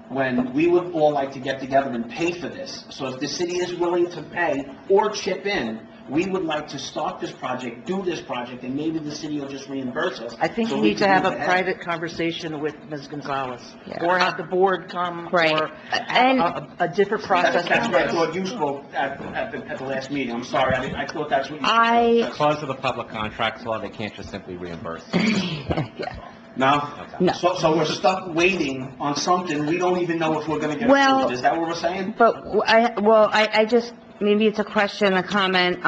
when we would all like to get together and pay for this. So if the city is willing to pay or chip in, we would like to start this project, do this project, and maybe the city will just reimburse us. I think so you we need to can have move a ahead. private conversation with Ms. Gonzalez, Yeah. or have the board come, Right. or And- a different process. That's what I thought you spoke at the last meeting. I'm sorry, I thought that's what you... Because of the public contracts law, they can't just simply reimburse. No? No. So we're stuck waiting on something, we don't even know if we're gonna get Well- approved. Is that what we're saying? But I just, maybe it's a question, a comment,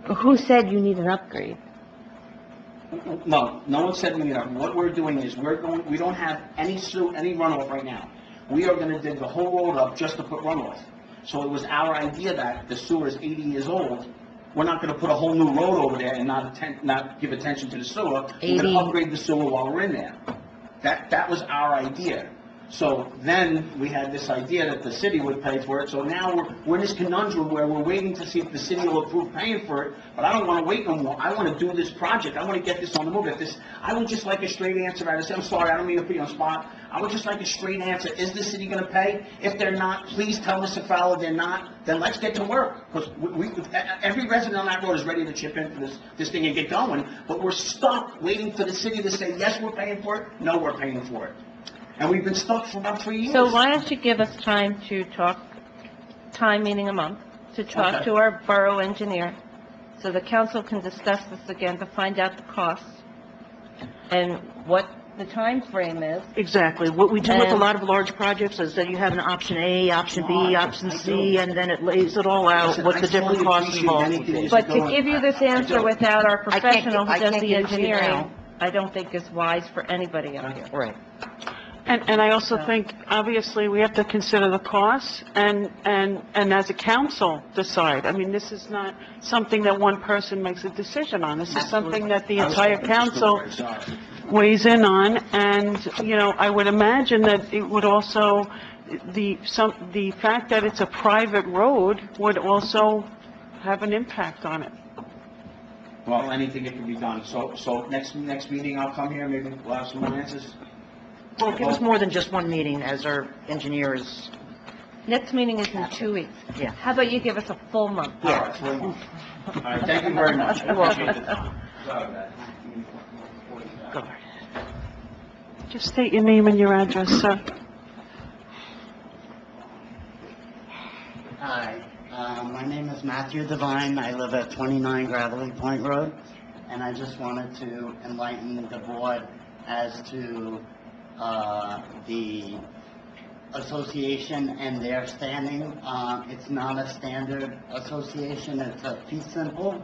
who said you need an upgrade? No one said we need that. What we're doing is, we don't have any runoff right now. We are gonna dig the whole road up just to put runoff. So it was our idea that the sewer is 80 years old. We're not gonna put a whole new road over there and not give attention to the sewer. We're 80 gonna upgrade the sewer while we're in there. That was our idea. So then we had this idea that the city would pay for it. So now we're in this conundrum where we're waiting to see if the city will approve paying for it. But I don't want to wait no more. I want to do this project. I want to get this on the move. I would just like a straight answer. I'm sorry, I don't mean to put you on the spot. I would just like a straight answer. Is the city going to pay? If they're not, please tell Mr. Fowler they're not. Then let's get to work. Because every resident on that road is ready to chip in for this thing and get going. But we're stuck waiting for the city to say, yes, we're paying for it. No, we're paying for it. And we've been stuck for about 3 years. So why don't you give us time to talk, time meaning a month, to talk Okay. to our borough engineer, so the council can discuss this again to find out the costs and what the time frame is. Exactly. What we do with a And- lot of large projects is that you have an option A, option B, option C, and then it lays it all out, Listen, what I the different fully costs appreciate involved anything would be. you But to give you this answer don't. without our I can't professional gi- I who does can't the give it to you now. engineering, I don't think is wise for anybody up here. Right. And I also think, obviously, we have to consider the costs and as a council decide. I mean, this is not something that one person makes a decision on. This is something that the entire council weighs in on, and, I would imagine that it would also, the fact that it's a private road would also have an impact on it. Well, anything that can be done. So next meeting, I'll come here, maybe we'll have some more answers. Well, give us more than just one meeting as our engineers. Next meeting is in 2 weeks. Yeah. How about you give us a full month? All right, 4 months. All right, thank you very much. I appreciate the time. Sorry about that. Go ahead. Just state your name and your address, sir. Hi, my name is Matthew Devine. I live at 29 Gravelly Point Road, and I just wanted to enlighten the board as to the association and their standing. It's not a standard association, it's a fee simple,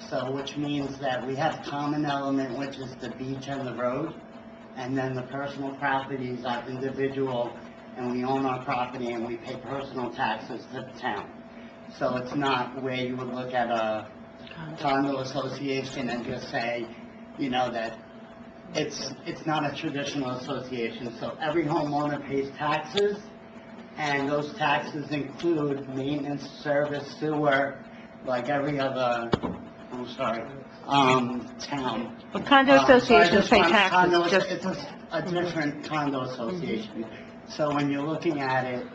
so which means that we have common element, which is the beach and the road, and then the personal properties are individual, and we own our property and we pay personal taxes to the town. So it's not where you would look at a condo association and just say, that it's not a traditional association. So every homeowner pays taxes, and those taxes include maintenance, service, sewer, like every other, town. But condo associations pay Condo- taxes, It's a different condo association. So when you're looking at it,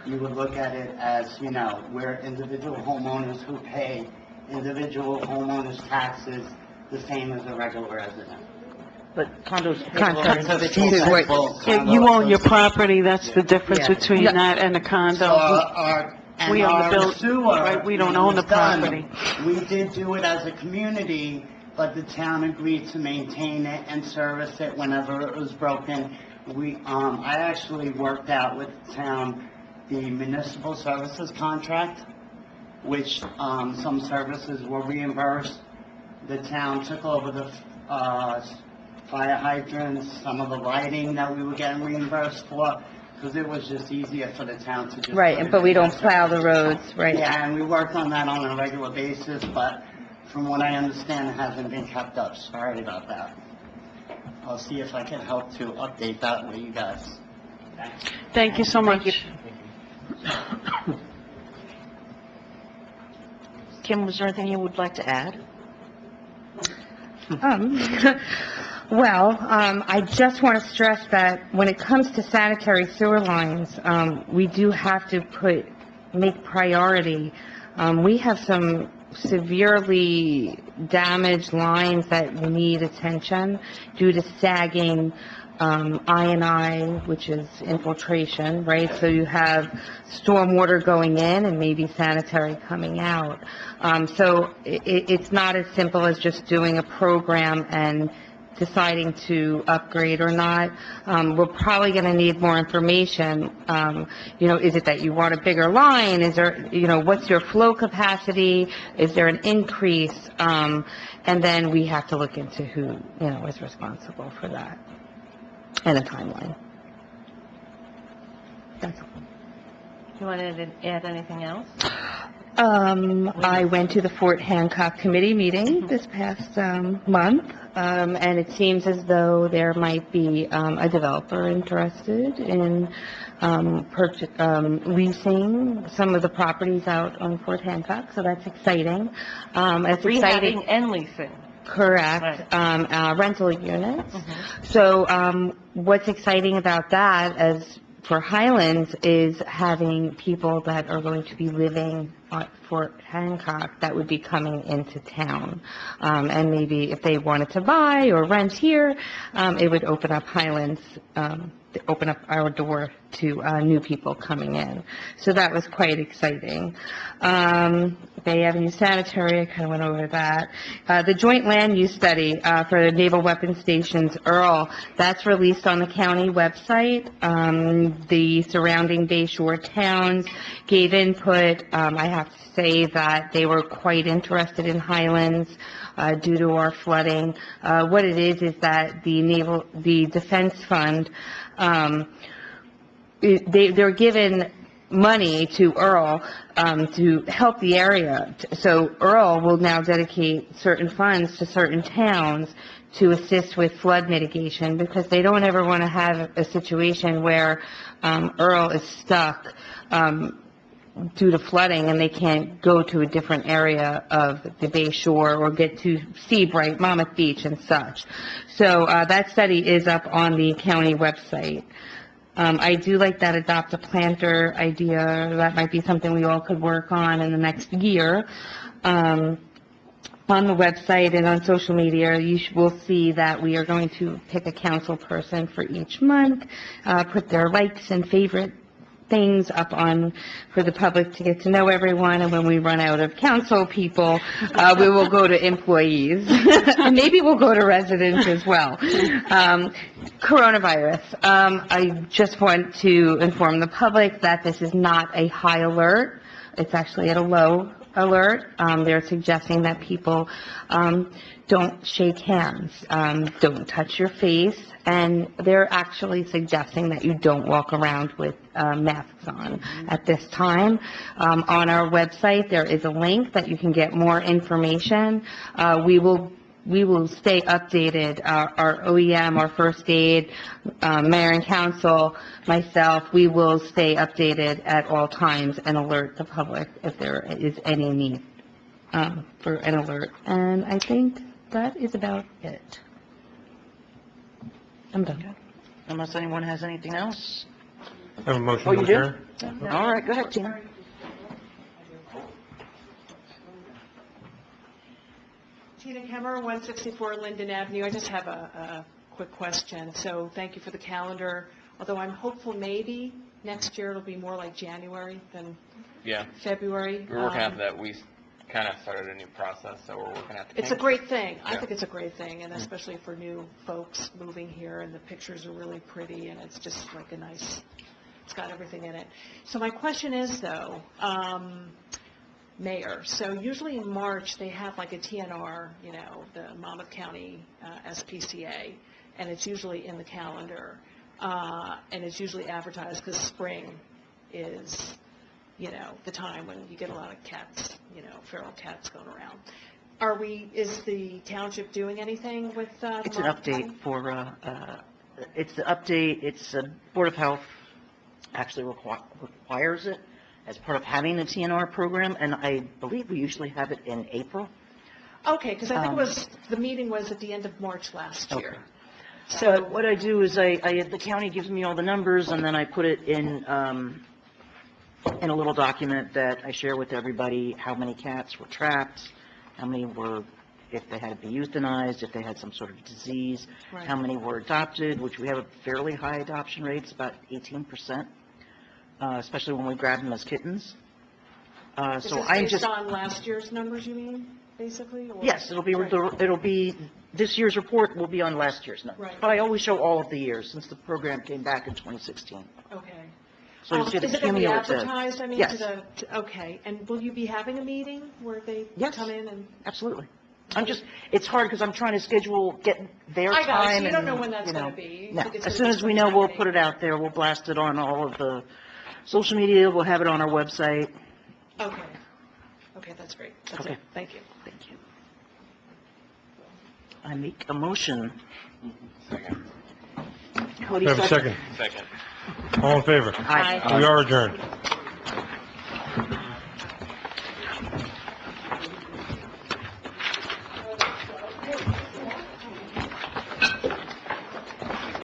you would look at it as, we're individual homeowners who pay individual homeowners' taxes the same as a regular resident. But condos pay Contracts. for individuals. It's a fee simple Yeah, you own your property, that's the difference Yeah. between that and a condo. So our And We own the our buil- sewer, right, we don't when it own the was done, property. We did do it as a community, but the town agreed to maintain it and service it whenever it was broken. I actually worked out with the town the municipal services contract, which, some services were reimbursed. The town took over the, fire hydrants, some of the lighting that we were getting reimbursed for, because it was just easier for the town to just... put Right, it but we in don't their plow the services. roads, right? Yeah, and we worked on that on a regular basis, but from what I understand, it hasn't been kept up. Sorry about that. I'll see if I can help to update that with you guys. Thanks. Thank you so much. Kim, was there anything you would like to add? I just want to stress that when it comes to sanitary sewer lines, we do have to make priority. We have some severely damaged lines that need attention due to sagging, I&I, which is infiltration, right? So you have stormwater going in and maybe sanitary coming out. So it's not as simple as just doing a program and deciding to upgrade or not. We're probably going to need more information. Is it that you want a bigger line? Is there, what's your flow capacity? Is there an increase? And then we have to look into who, is responsible for that and a timeline. That's all. Do you want to add anything else? I went to the Fort Hancock Committee meeting this past month, and it seems as though there might be a developer interested in leasing some of the properties out on Fort Hancock, so that's exciting. It's exciting. Rehabbing and leasing. Correct, rental units. So what's exciting about that, as for Highlands, is having people that are going to be living at Fort Hancock that would be coming into town. And maybe if they wanted to buy or rent here, it would open up Highlands, open up our door to new people coming in. So that was quite exciting. Bay Avenue Sanitary, I kind of went over that. The joint land use study for the Naval Weapons Stations, Earl, that's released on the county website. The surrounding Bay Shore towns gave input. I have to say that they were quite interested in Highlands due to our flooding. What it is that the Defense Fund, they're given money to Earl to help the area. So Earl will now dedicate certain funds to certain towns to assist with flood mitigation, because they don't ever want to have a situation where Earl is stuck due to flooding and they can't go to a different area of the Bay Shore or get to Seabright, Monmouth Beach and such. So that study is up on the county website. I do like that adopt a planter idea. That might be something we all could work on in the next year. On the website and on social media, you will see that we are going to pick a council person for each month, put their likes and favorite things up on for the public to get to know everyone, and when we run out of council people, we will go to employees, and maybe we'll go to residents as well. Coronavirus. I just want to inform the public that this is not a high alert. It's actually at a low alert. They're suggesting that people don't shake hands, don't touch your face, and they're actually suggesting that you don't walk around with masks on at this time. On our website, there is a link that you can get more information. We will stay updated. Our OEM, our first aid, mayor and council, myself, we will stay updated at all times and alert the public if there is any need for an alert. And I think that is about it. I'm done. Unless anyone has anything else? I have a motion Oh, to you do? adjourn. All right, go ahead, Tina. Tina Kemmer, 164 Linden Avenue. I just have a quick question. So thank you for the calendar, although I'm hopeful maybe next year it'll be more like January than Yeah. February. We're working out that we kind of started a new process, so we're working out the It's a kinks. great thing. I Yeah. think it's a great thing, and especially for new folks moving here, and the pictures are really pretty, and it's just like a nice, it's got everything in it. So my question is, though, Mayor, so usually in March, they have like a TNR, you know, the Monmouth County SPCA, and it's usually in the calendar, and it's usually advertised because spring is, you know, the time when you get a lot of cats, you know, feral cats going around. Is the township doing anything with It's an Monmouth update County? for, it's the update, it's Board of Health actually requires it as part of having the TNR program, and I believe we usually have it in April. Okay, because I think the meeting was at the end of March last year. So what I do is the county gives me all the numbers, and then I put it in a little document that I share with everybody, how many cats were trapped, how many were, if they had to be euthanized, if they had some sort of disease, Right. how many were adopted, which we have a fairly high adoption rate, it's about 18%, especially when we grab them as kittens. Is So this I'm based just, on last year's numbers, you mean, basically? Or- yes, Right. it'll be, this year's report will be on last year's numbers. Right. But I always show all of the years since the program came back in 2016. Okay. So you see the Is it going to be cumulative. advertised, I mean, Yes. okay, and will you be having a meeting where they Yes. come in and? Absolutely. It's hard because I'm trying to get their I got it, so time. you don't and, know when that's you know, gonna be. You No, think it's as gonna soon be as we know, we'll sometime put it out there, we'll blast it on all of the social media, we'll have it on our website. Okay, okay, that's great, that's Okay. it, thank you. Thank you. I make a motion. Second. Cody, We have a second. Second. All in favor? Aye. We are adjourned.